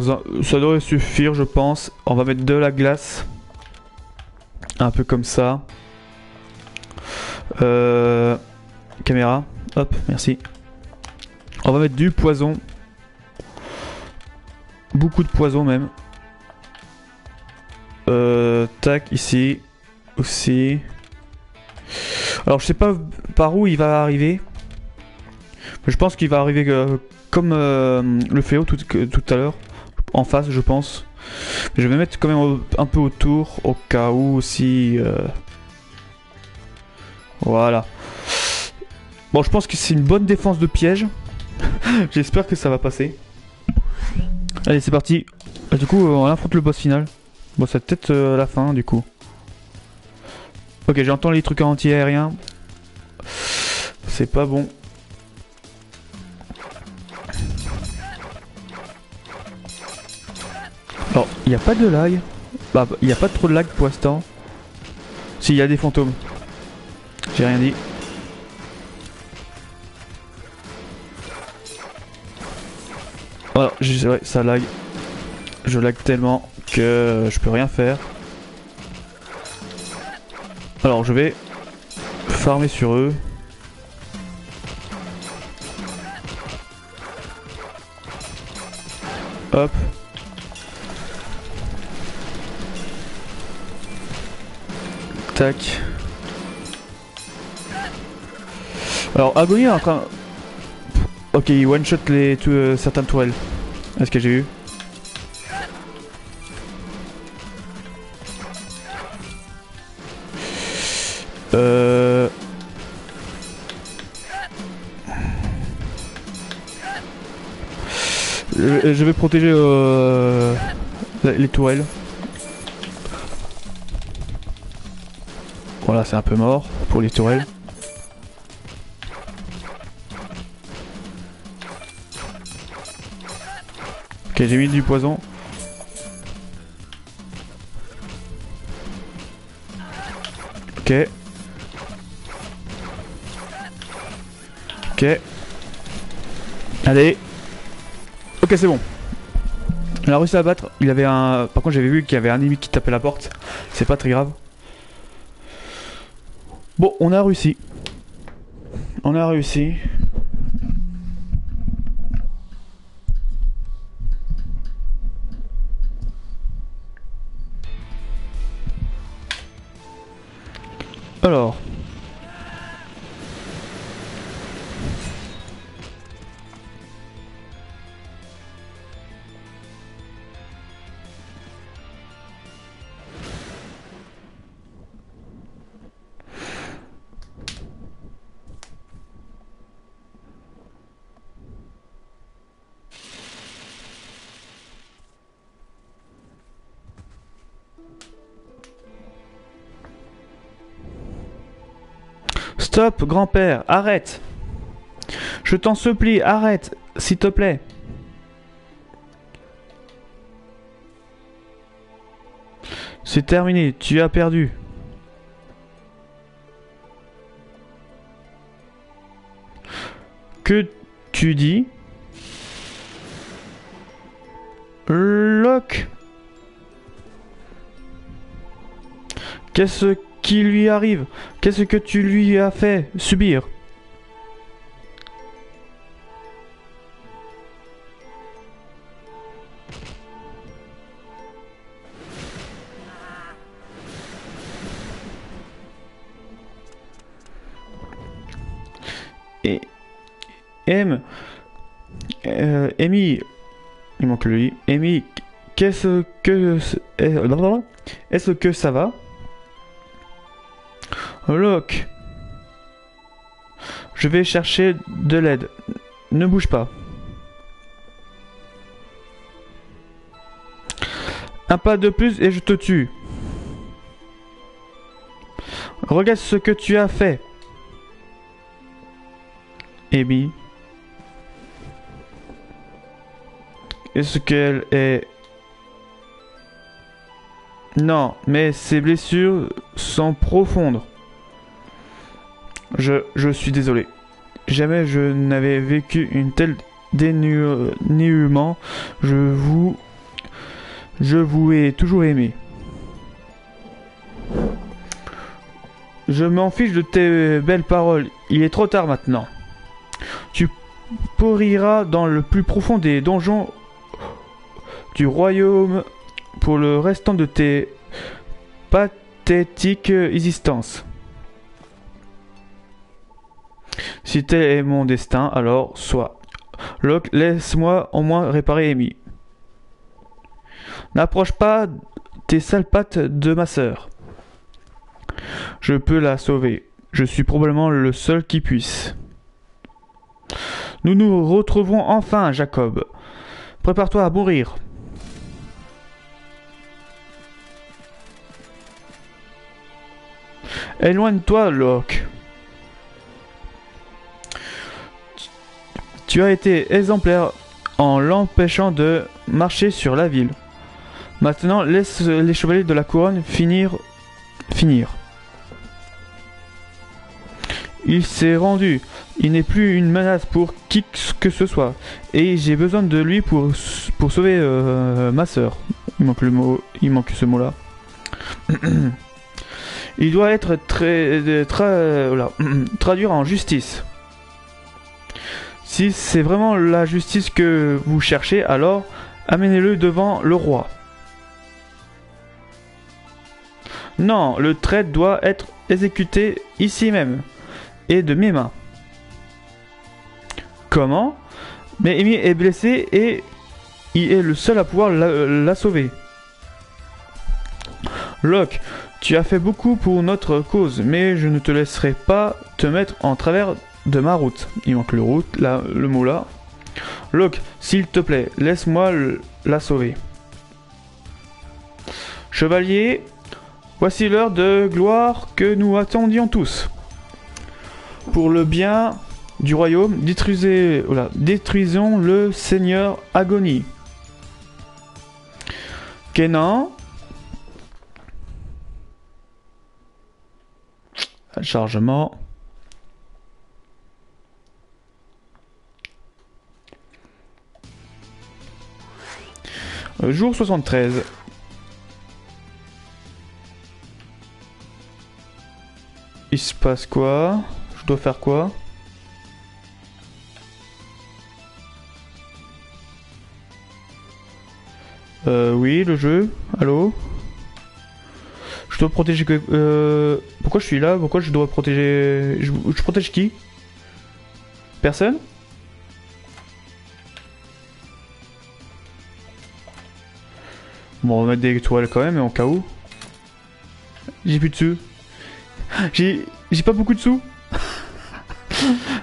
je pense. On va mettre de la glace. Un peu comme ça. Caméra. Hop, merci. On va mettre du poison. Beaucoup de poison même. Tac, ici. Aussi. Alors, je sais pas par où il va arriver. Mais je pense qu'il va arriver comme le fléau tout à l'heure. En face, je pense. Mais je vais mettre quand même un peu autour. Au cas où aussi. Voilà. Bon, je pense que c'est une bonne défense de piège. J'espère que ça va passer. Allez, c'est parti. Du coup, on affronte le boss final. Bon, c'est peut-être la fin, du coup. Ok, j'entends les trucs anti-aériens. C'est pas bon. Alors, il n'y a pas de lag. Bah, il n'y a pas trop de lag pour l'instant. Si, il y a des fantômes. J'ai rien dit. Voilà, ouais, ça lag. Je lag tellement que je peux rien faire. Alors, je vais farmer sur eux. Hop. Tac. Alors, Agonie est en train... Ok, il one-shot certaines tourelles. Est-ce que j'ai eu? Je vais protéger les tourelles. Voilà, c'est un peu mort pour les tourelles. Ok, j'ai mis du poison. Ok. Ok. Allez. Ok, c'est bon. On a réussi à battre. Il avait un... Par contre, j'avais vu qu'il y avait un ennemi qui tapait la porte. C'est pas très grave. Bon, on a réussi. On a réussi. Alors. Stop, grand-père, arrête. Je t'en supplie, arrête, s'il te plaît. C'est terminé, tu as perdu. Que tu dis? Locke. Qu'est-ce qui lui arrive? Qu'est-ce que tu lui as fait subir? Et Amy, il manque le i. Amy, qu'est-ce que est-ce que ça va? Locke, je vais chercher de l'aide. Ne bouge pas. Un pas de plus et je te tue. Regarde ce que tu as fait. Amy. Est-ce qu'elle est... Non, mais ses blessures sont profondes. Je suis désolé. Jamais je n'avais vécu une telle dénuement. Je vous ai toujours aimé. Je m'en fiche de tes belles paroles. Il est trop tard maintenant. Tu pourriras dans le plus profond des donjons du royaume pour le restant de tes pathétiques existences. Si tel est mon destin, alors sois. Locke, laisse-moi au moins réparer Amy. N'approche pas tes sales pattes de ma sœur. Je peux la sauver. Je suis probablement le seul qui puisse. Nous nous retrouverons enfin, Jacob. Prépare-toi à mourir. Éloigne-toi, Locke. Tu as été exemplaire en l'empêchant de marcher sur la ville. Maintenant, laisse les chevaliers de la couronne finir. Il s'est rendu. Il n'est plus une menace pour qui que ce soit. Et j'ai besoin de lui pour sauver ma sœur. Il manque ce mot-là. Il doit être traduire en justice. Si c'est vraiment la justice que vous cherchez, alors amenez-le devant le roi. Non, le trade doit être exécuté ici même. Et de mes mains. Comment? Mais Amy est blessé et il est le seul à pouvoir la sauver. Locke, tu as fait beaucoup pour notre cause, mais je ne te laisserai pas te mettre en travers de ma route. Il manque le mot là. Locke, s'il te plaît, laisse-moi la sauver. Chevalier, voici l'heure de gloire que nous attendions tous. Pour le bien du royaume, détruisons le Seigneur Agonie. Kenan. Chargement. Jour 73. Il se passe quoi? Je dois faire quoi? Oui, le jeu. Allô? Je dois protéger pourquoi je suis là? Pourquoi je dois protéger... Je protège qui? Personne? Bon, on va mettre des toiles quand même, en cas où. J'ai plus de sous. J'ai pas beaucoup de sous.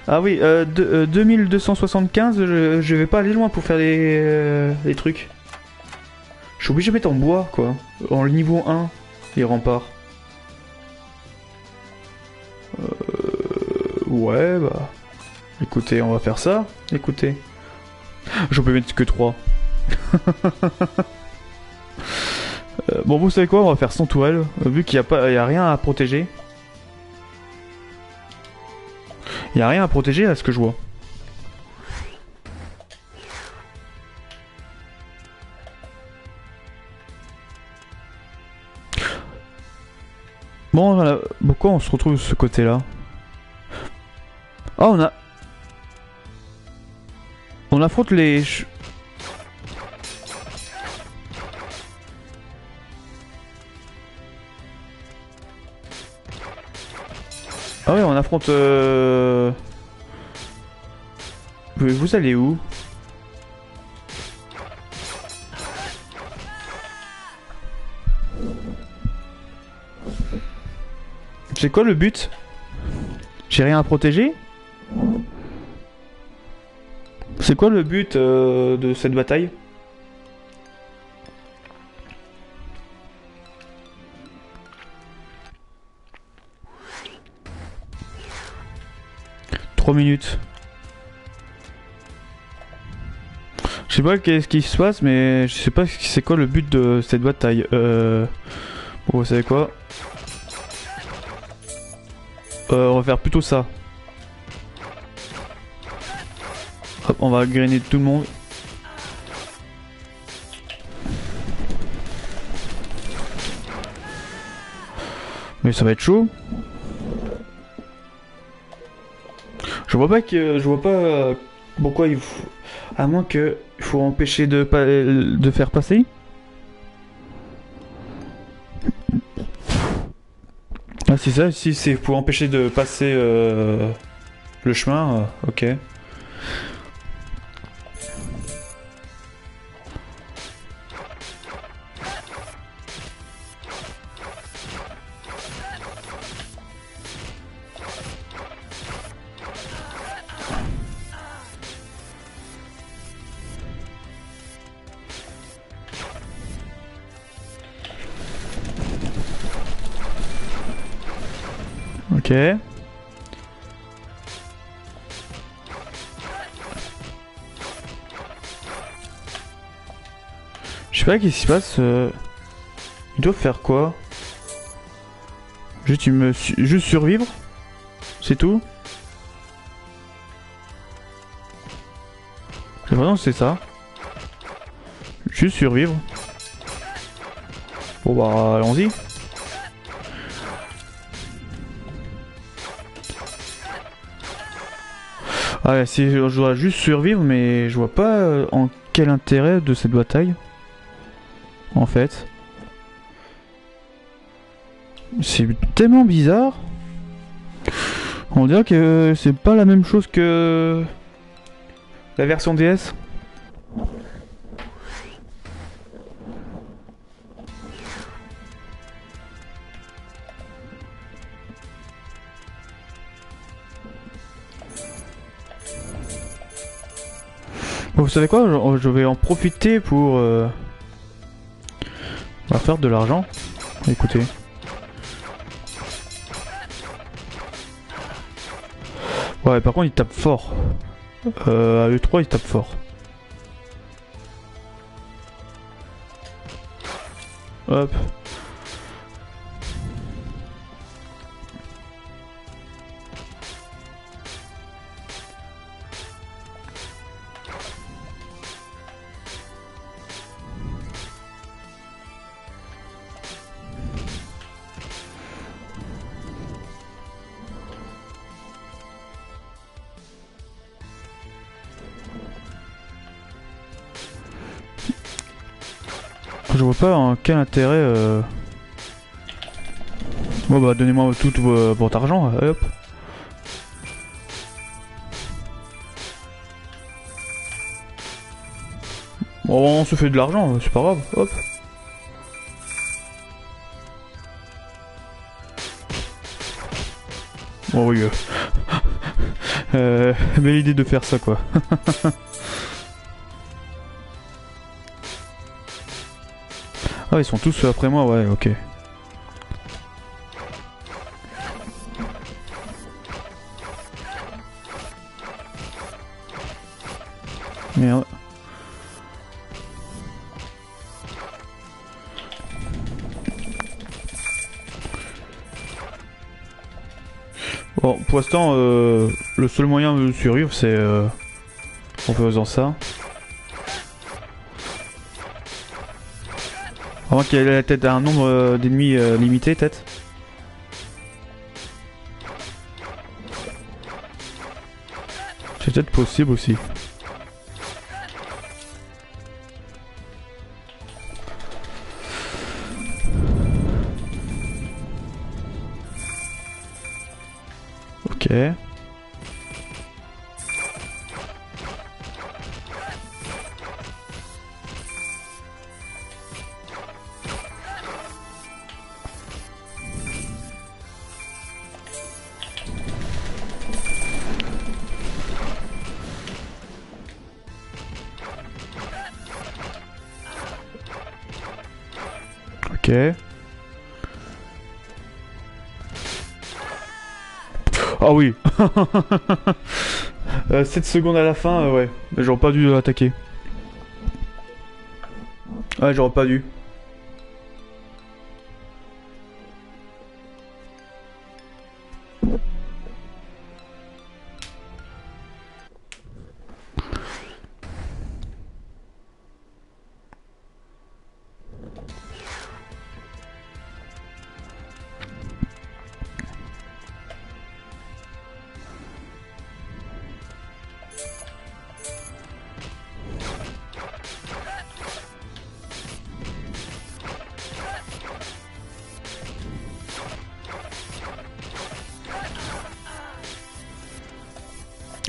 Ah oui, 2275, je vais pas aller loin pour faire les trucs. Je suis obligé de mettre en bois, quoi. En niveau 1, les remparts. Ouais, bah... Écoutez, on va faire ça. Écoutez. J'en peux mettre que 3. Bon, vous savez quoi, on va faire sans toile, vu qu'il n'y a rien à protéger. Il n'y a rien à protéger à ce que je vois. Bon, voilà. Pourquoi on se retrouve de ce côté-là? Ah, on affronte les... Ah ouais, on affronte... Vous allez où? C'est quoi le but? J'ai rien à protéger? C'est quoi le but de cette bataille? Minutes. Je sais pas qu'est-ce qui se passe, mais je sais pas c'est quoi le but de cette bataille. Bon, vous savez quoi? On va faire plutôt ça. Hop, on va grainer tout le monde. Mais ça va être chaud. Je vois pas pourquoi il faut... À moins que il faut empêcher de faire passer. Ah c'est ça, si c'est pour empêcher de passer le chemin, ok. Ok. Je sais pas qu'est-ce qui se passe. Ils doivent faire quoi? Juste survivre? C'est tout? J'ai l'impression que c'est ça. Juste survivre. Bon bah allons-y. Ah ouais, si je dois juste survivre, mais je vois pas en quel intérêt de cette bataille. En fait. C'est tellement bizarre. On dirait que c'est pas la même chose que la version DS. Bon, vous savez quoi? Je vais en profiter pour faire de l'argent. Écoutez. Ouais, par contre, il tape fort. À E3, il tape fort. Hop. Je vois pas en quel intérêt. Bon bah donnez-moi tout votre argent, hop. Bon, on se fait de l'argent, c'est pas grave, hop. Bon oui. Belle idée de faire ça quoi. Ah, ils sont tous après moi, ouais, ok. Merde. Bon, pour l'instant, le seul moyen de survivre, c'est en faisant ça. À moins qu'il ait la tête à un nombre d'ennemis limité, peut-être. C'est peut-être possible aussi. Ok. Ok. Ah oui. 7 secondes à la fin, ouais. J'aurais pas dû attaquer. Ouais, j'aurais pas dû.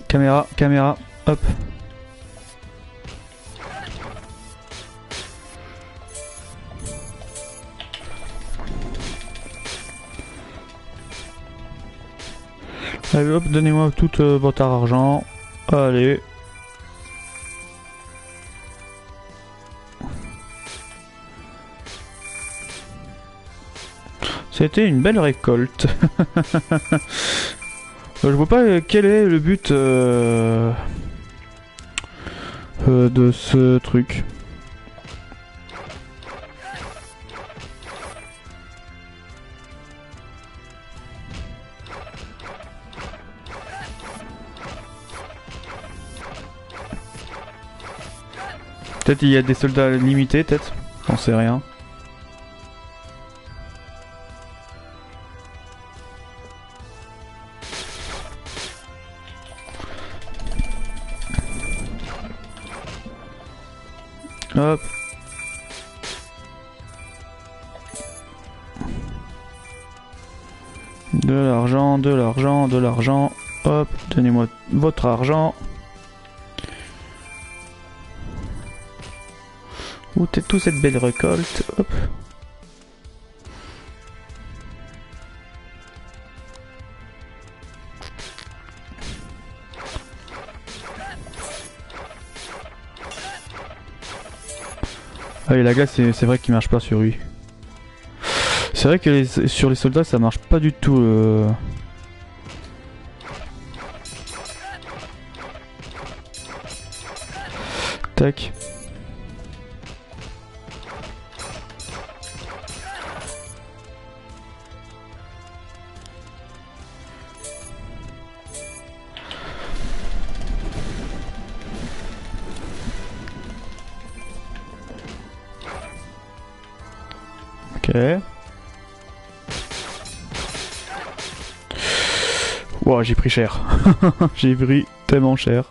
Caméra, caméra, hop. Allez hop, donnez-moi tout votre argent. Allez. C'était une belle récolte. Je vois pas quel est le but de ce truc. Peut-être il y a des soldats limités, peut-être. J'en sais rien. Hop. l'argent, de l'argent, de l'argent. Hop, donnez-moi votre argent. Où est toute cette belle récolte? Hop. Ah et la glace c'est vrai qu'il marche pas sur lui. C'est vrai que sur les soldats ça marche pas du tout. Tac. Ok. Wow, j'ai pris cher. J'ai pris tellement cher.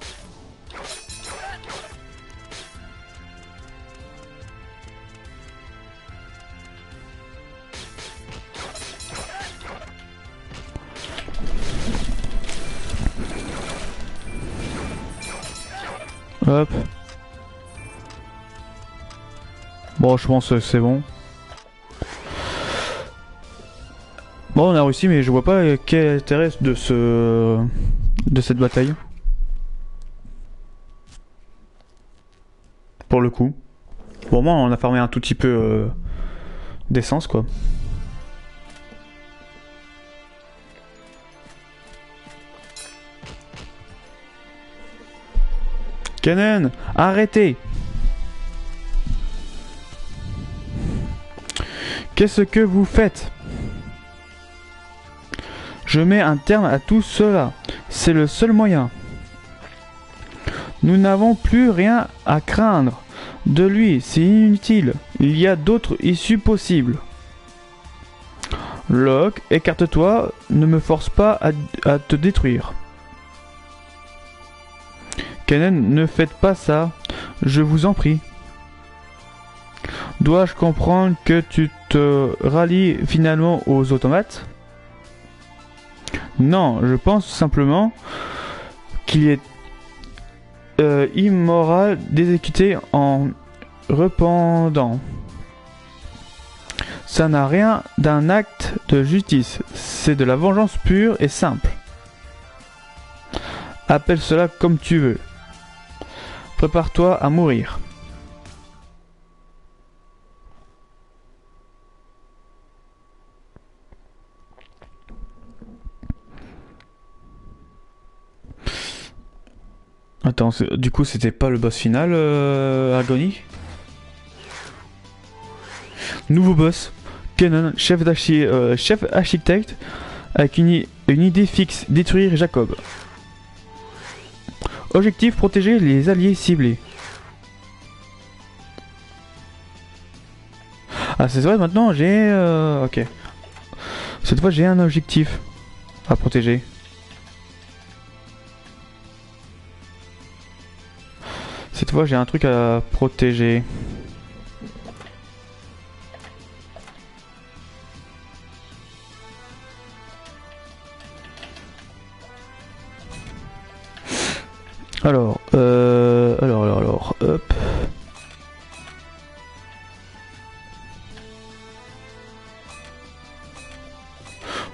Hop. Bon, je pense que c'est bon. Bon, on a réussi, mais je vois pas quel intérêt de cette bataille. Pour le coup. Bon, moi, on a farmé un tout petit peu d'essence, quoi. Kennen, arrêtez! Qu'est-ce que vous faites? Je mets un terme à tout cela. C'est le seul moyen. Nous n'avons plus rien à craindre de lui. C'est inutile. Il y a d'autres issues possibles. Locke, écarte-toi. Ne me force pas à te détruire. Kennen, ne faites pas ça. Je vous en prie. Dois-je comprendre que tu te rallies finalement aux automates? Non, je pense simplement qu'il est immoral d'exécuter en rependant. Ça n'a rien d'un acte de justice, c'est de la vengeance pure et simple. Appelle cela comme tu veux. Prépare-toi à mourir. Attends, du coup c'était pas le boss final, Argony? Nouveau boss, Kennen, chef architecte, avec une idée fixe, détruire Jacob. Objectif, protéger les alliés ciblés. Ah c'est vrai, maintenant j'ai... ok. Cette fois j'ai un objectif à protéger. Cette fois j'ai un truc à protéger. Alors, hop.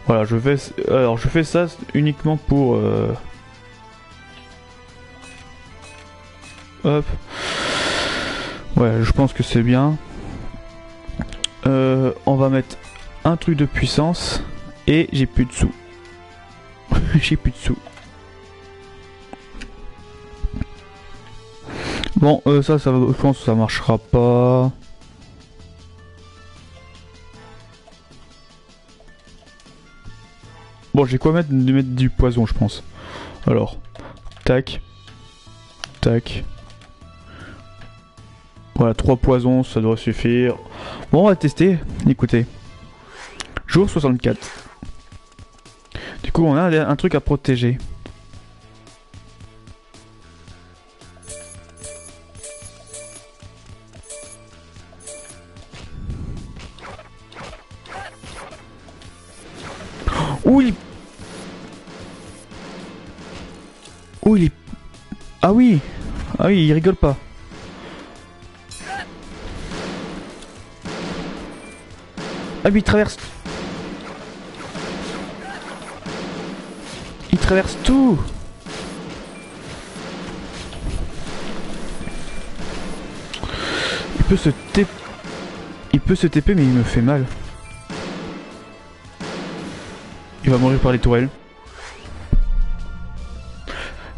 Voilà, je fais ça uniquement pour... Hop. Ouais, je pense que c'est bien. On va mettre un truc de puissance et j'ai plus de sous. J'ai plus de sous. Bon, ça je pense que ça marchera pas. Bon, j'ai quoi mettre du poison, je pense. Alors, tac, tac. Voilà, 3 poisons, ça devrait suffire. Bon, on va tester. Écoutez. Jour 64. Du coup, on a un truc à protéger. Où il... Où il est... Ah oui. Ah oui, il rigole pas. Ah oui, il traverse... Il traverse tout. Il peut se TP... Il peut se TP mais il me fait mal. Il va mourir par les tourelles.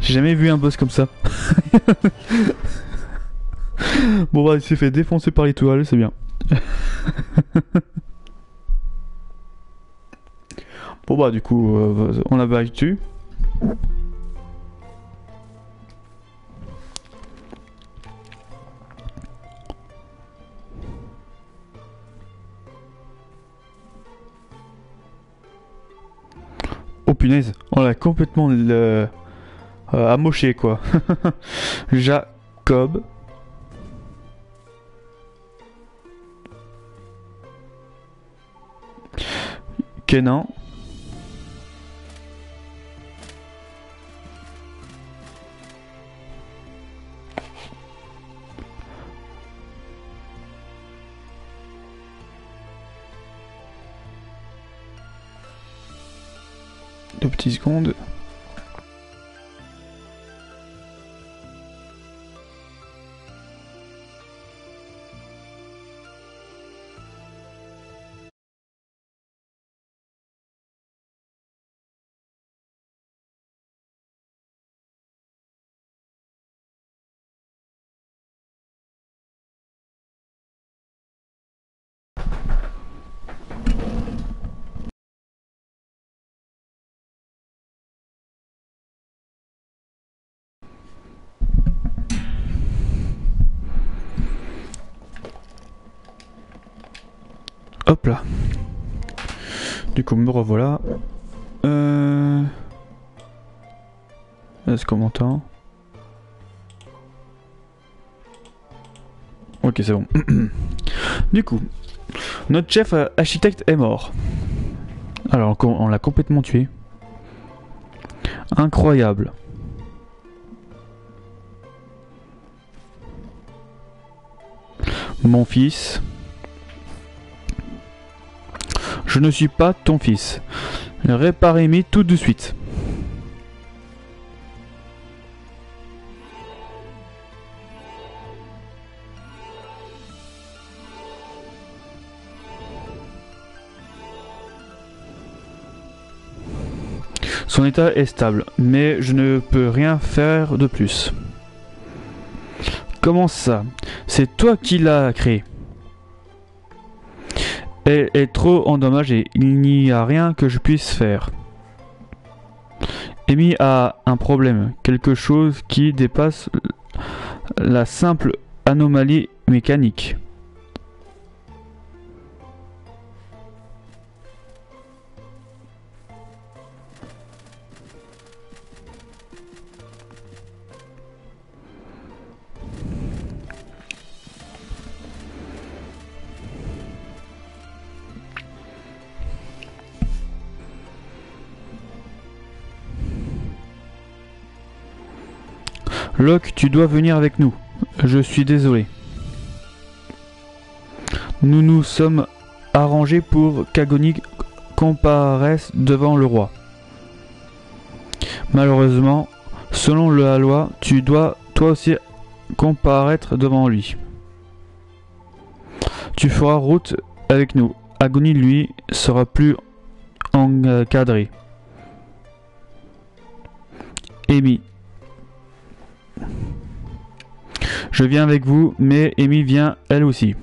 J'ai jamais vu un boss comme ça. Bon bah il s'est fait défoncer par les tourelles, c'est bien. Bon bah du coup on l'a battu. Oh punaise, on l'a complètement amoché quoi. Jacob. Kenan. Deux petites secondes. Hop là. Du coup me revoilà. Est-ce qu'on m'entend? Ok c'est bon. Du coup, notre chef architecte est mort. Alors on l'a complètement tué. Incroyable. Mon fils. Je ne suis pas ton fils. Réparez-moi tout de suite. Son état est stable, mais je ne peux rien faire de plus. Comment ça? C'est toi qui l'as créé. Elle est trop endommagée, il n'y a rien que je puisse faire. Amy a un problème, quelque chose qui dépasse la simple anomalie mécanique. Locke, tu dois venir avec nous. Je suis désolé. Nous nous sommes arrangés pour qu'Agony comparaisse devant le roi. Malheureusement, selon la loi, tu dois toi aussi comparaître devant lui. Tu feras route avec nous. Agony, lui, sera plus encadré. Amy. Je viens avec vous, mais Amy vient elle aussi.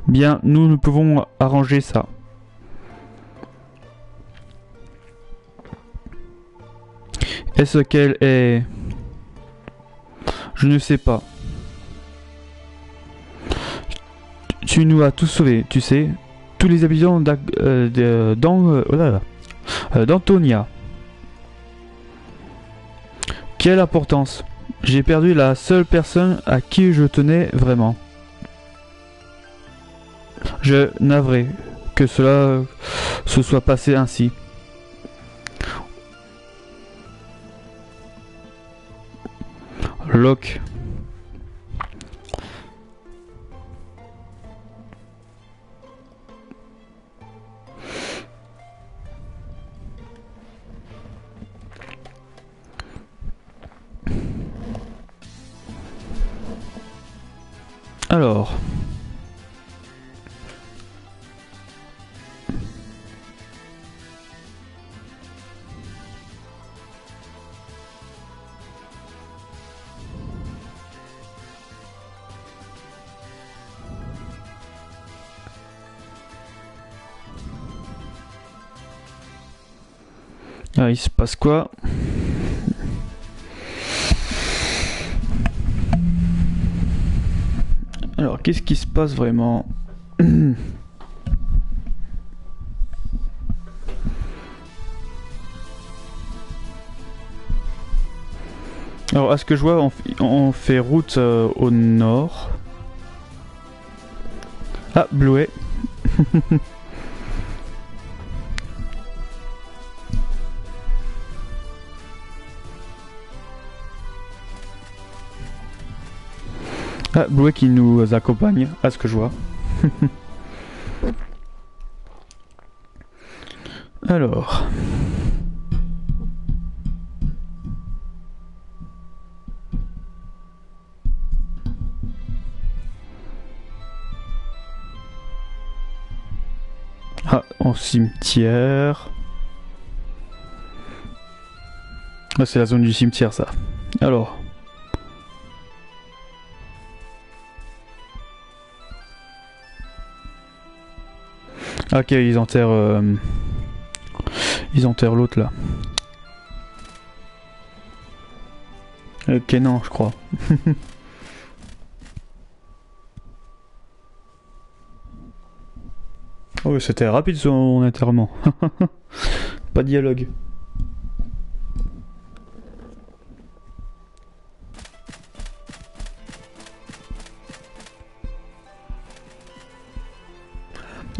Bien, nous pouvons arranger ça. Est-ce qu'elle est... Je ne sais pas. Tu nous as tous sauvés, tu sais. Tous les habitants d'Antonia. Quelle importance! J'ai perdu la seule personne à qui je tenais vraiment. Je navré. que cela se soit passé ainsi. Locke. Alors. Ah, il se passe quoi? Alors, qu'est-ce qui se passe vraiment? Alors, à ce que je vois, on fait route au nord. Ah, Bluet. Ah, Bluet qui nous accompagne, à ce que je vois. Alors. Ah, en cimetière. Ah, c'est la zone du cimetière, ça. Alors. Ok, ils enterrent l'autre là. Ok, non, je crois. Oh, c'était rapide son enterrement. Pas de dialogue.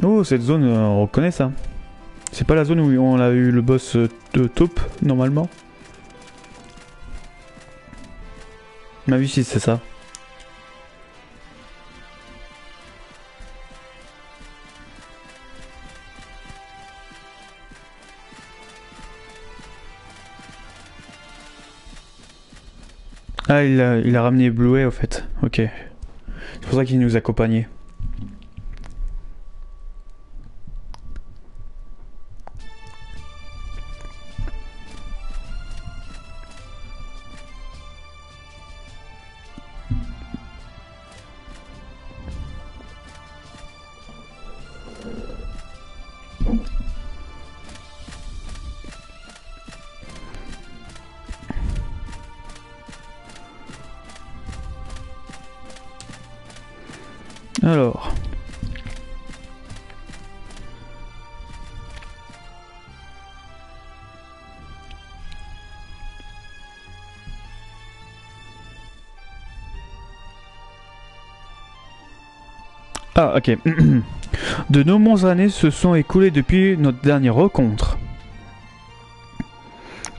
Oh, cette zone, on reconnaît ça. C'est pas la zone où on a eu le boss de taupe, normalement. Ma vie, si c'est ça. Ah, il a ramené Bluey, au fait. Ok. C'est pour ça qu'il nous accompagnait. Alors. Ah, ok. De nombreuses années se sont écoulées depuis notre dernière rencontre.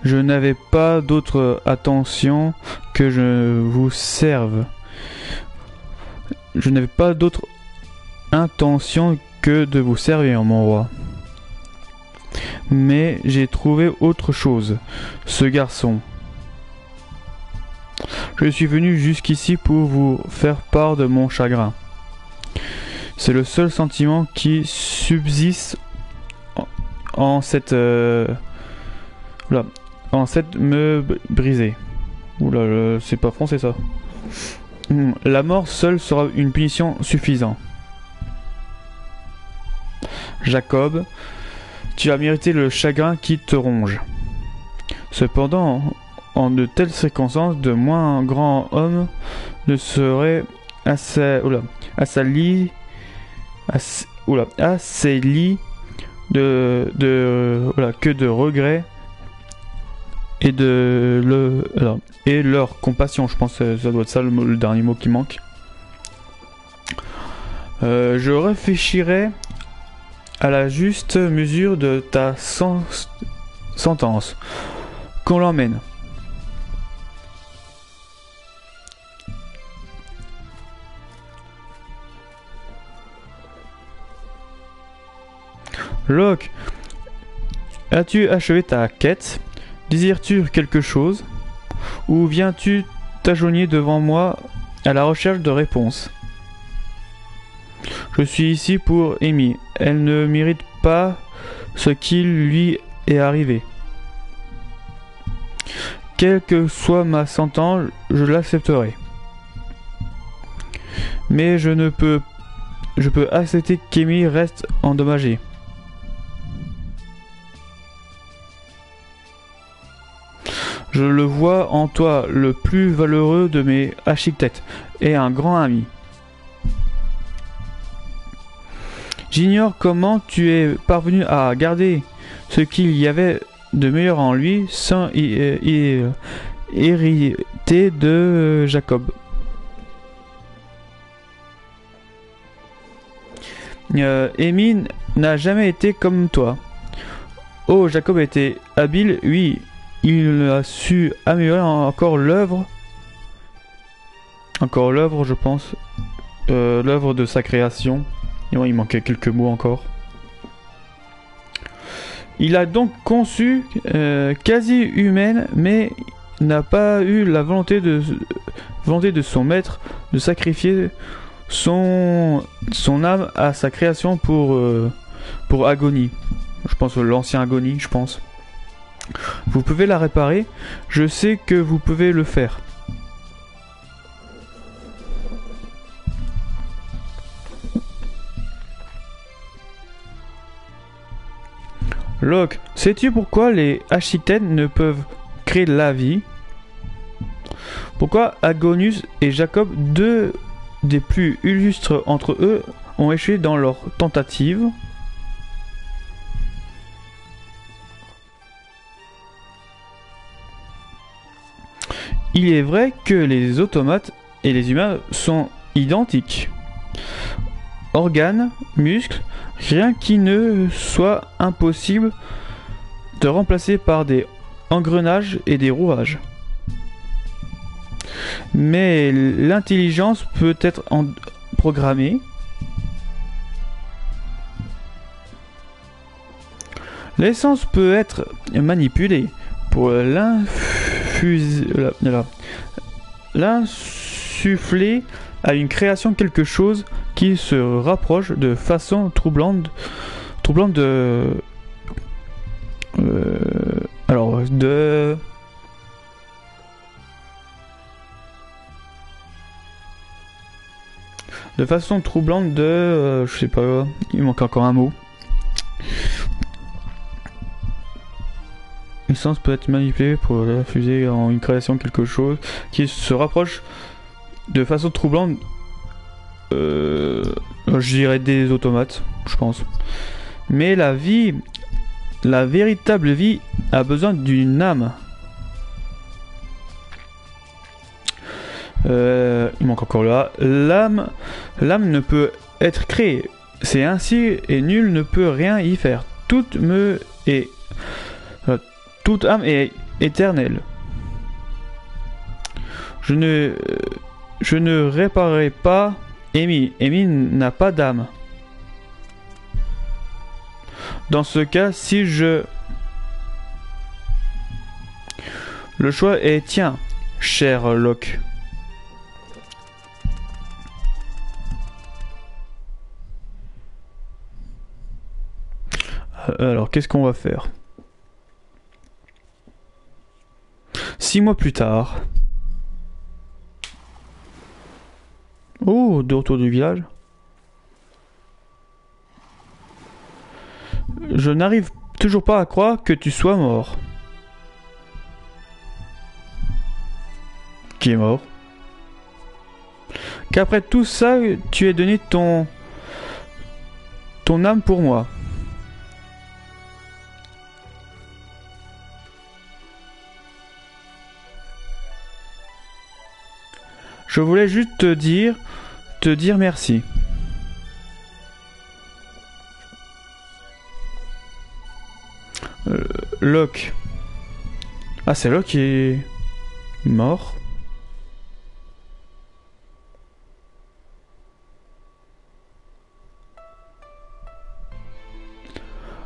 Je n'avais pas d'autre attention que je vous serve. Je n'avais pas d'autre intention que de vous servir, mon roi. Mais j'ai trouvé autre chose. Ce garçon. Je suis venu jusqu'ici pour vous faire part de mon chagrin. C'est le seul sentiment qui subsiste en cette... Oula, en cette me briser. Oula, c'est pas français ça. La mort seule sera une punition suffisante. Jacob, tu as mérité le chagrin qui te ronge. Cependant, en de telles circonstances, de moins grand homme ne serait assailli que de regrets et et leur compassion. Je pense que ça doit être ça le dernier mot qui manque. Je réfléchirai à la juste mesure de ta sentence. Qu'on l'emmène. Locke, as-tu achevé ta quête? Désires-tu quelque chose? Ou viens-tu t'agenouiller devant moi à la recherche de réponses? Je suis ici pour Amy. Elle ne mérite pas ce qui lui est arrivé. Quelle que soit ma sentence, je l'accepterai. Mais je peux accepter qu'Amy reste endommagée. Je le vois en toi, le plus valeureux de mes architectes, et un grand ami. J'ignore comment tu es parvenu à garder ce qu'il y avait de meilleur en lui sans hériter de Jacob. Amy n'a jamais été comme toi. Oh, Jacob était habile, oui. Il a su améliorer encore l'œuvre, je pense, l'œuvre de sa création. Il manquait quelques mots encore. Il a donc conçu quasi humaine, mais n'a pas eu la volonté de son maître de sacrifier son âme à sa création pour Agonie. Je pense l'ancien Agonie, je pense. Vous pouvez la réparer. Je sais que vous pouvez le faire. Locke, sais-tu pourquoi les architectes ne peuvent créer la vie? Pourquoi Agonius et Jacob, deux des plus illustres entre eux, ont échoué dans leur tentative? Il est vrai que les automates et les humains sont identiques. Organes, muscles, rien qui ne soit impossible de remplacer par des engrenages et des rouages. Mais l'intelligence peut être programmée. L'essence peut être manipulée pour l'insuffler à une création quelque chose qui se rapproche de façon troublante de façon troublante de je sais pas, il manque encore un mot. L'essence peut être manipulée pour infuser en une création quelque chose qui se rapproche de façon troublante. Je dirais des automates, je pense. Mais la véritable vie a besoin d'une âme. Il manque encore là. L'âme ne peut être créée. C'est ainsi et nul ne peut rien y faire. Toute âme est éternelle. Je ne réparerai pas Amy. Amy n'a pas d'âme. Dans ce cas, le choix est tien, cher Locke. Alors, qu'est-ce qu'on va faire? 6 mois plus tard. Oh, de retour du village. Je n'arrive toujours pas à croire que tu sois mort. Qui est mort? Qu'après tout ça, tu aies donné ton âme pour moi. Je voulais juste te dire merci. Locke. Ah, c'est Locke qui est mort.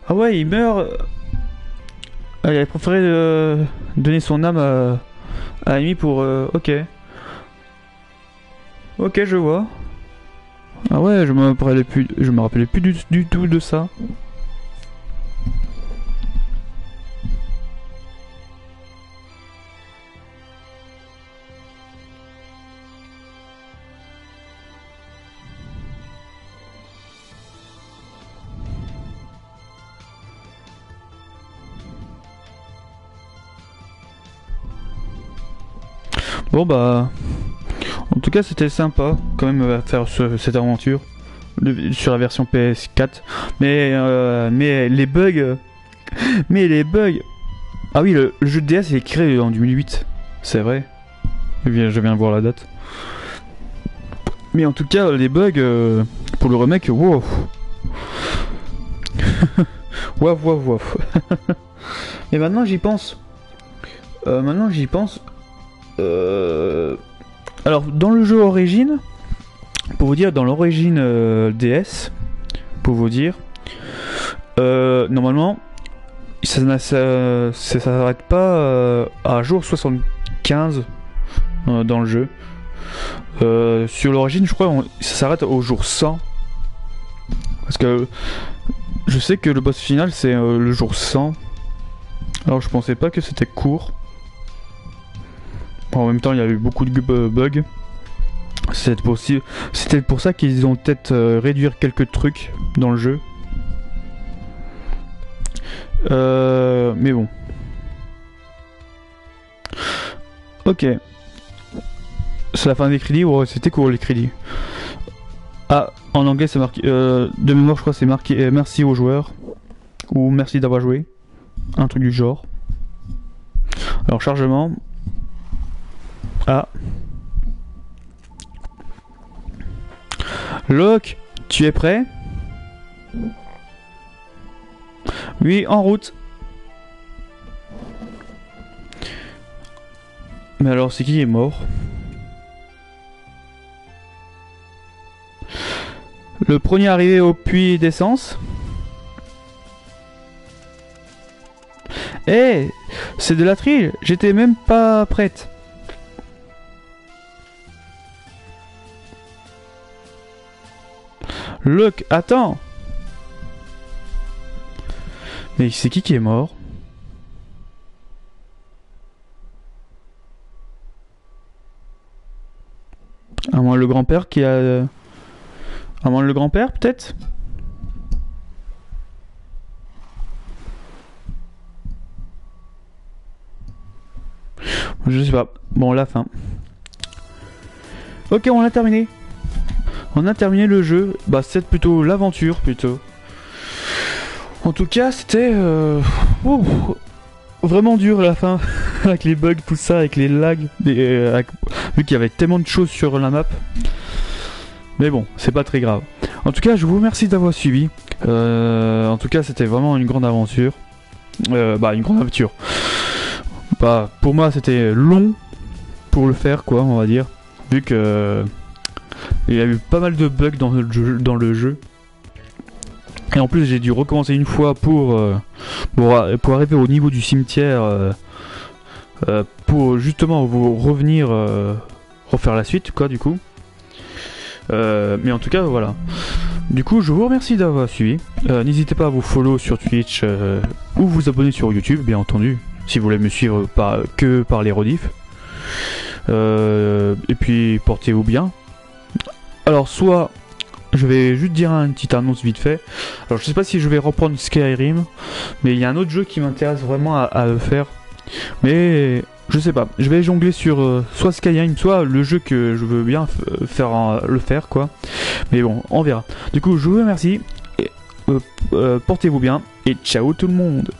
Ah ouais, il meurt. Ah, il a préféré donner son âme à Amy pour... Ok. Ok, je vois. Ah ouais, je me rappelais plus du tout de ça. Bon bah... En tout cas, c'était sympa quand même à faire cette aventure sur la version PS4. Mais les bugs... mais les bugs... Ah oui, le jeu de DS est créé en 2008. C'est vrai. Je viens de voir la date. Mais en tout cas, les bugs pour le remake, wow. Waouh. Mais maintenant j'y pense. Alors, dans le jeu Origin, pour vous dire, dans l'origine DS, pour vous dire, normalement, ça s'arrête pas à jour 75 dans le jeu. Sur l'origine, je crois, ça s'arrête au jour 100. Parce que je sais que le boss final, c'est le jour 100. Alors, je pensais pas que c'était court. En même temps, il y a eu beaucoup de bugs. C'était pour ça qu'ils ont peut-être réduire quelques trucs dans le jeu. Mais bon. Ok. C'est la fin des crédits. Ouais, c'était court les crédits. Ah, en anglais c'est marqué. De mémoire, je crois que c'est marqué merci aux joueurs. Ou merci d'avoir joué. Un truc du genre. Alors, chargement. Ah. Locke, tu es prêt? Oui, en route. Mais alors, c'est qui est mort? Le premier arrivé au puits d'essence? Eh, c'est de la trille, j'étais même pas prête. Locke, attends. Mais c'est qui est mort? À moins le grand-père qui a... À moins le grand-père, peut-être? Je sais pas. Bon, la fin. Ok, on a terminé. On a terminé le jeu. Bah, c'est plutôt l'aventure, plutôt. En tout cas, c'était... vraiment dur à la fin. Avec les bugs, tout ça, avec les lags. Vu qu'il y avait tellement de choses sur la map. Mais bon, c'est pas très grave. En tout cas, je vous remercie d'avoir suivi. En tout cas, c'était vraiment une grande aventure. Une grande aventure. Bah, pour moi, c'était long pour le faire, quoi, on va dire. Vu que il y a eu pas mal de bugs dans le jeu. Et en plus, j'ai dû recommencer une fois pour arriver au niveau du cimetière. Pour justement vous revenir refaire la suite, quoi, du coup. Mais en tout cas, voilà. Du coup, je vous remercie d'avoir suivi. N'hésitez pas à vous follow sur Twitch ou vous abonner sur YouTube, bien entendu, si vous voulez me suivre que par les rediffs. Et puis, portez-vous bien. Alors, soit je vais juste dire une petite annonce vite fait. Alors, je sais pas si je vais reprendre Skyrim, mais il y a un autre jeu qui m'intéresse vraiment à le faire. Mais je sais pas, je vais jongler sur soit Skyrim, soit le jeu que je veux bien le faire, quoi. Mais bon, on verra. Du coup, je vous remercie, et portez-vous bien, et ciao tout le monde.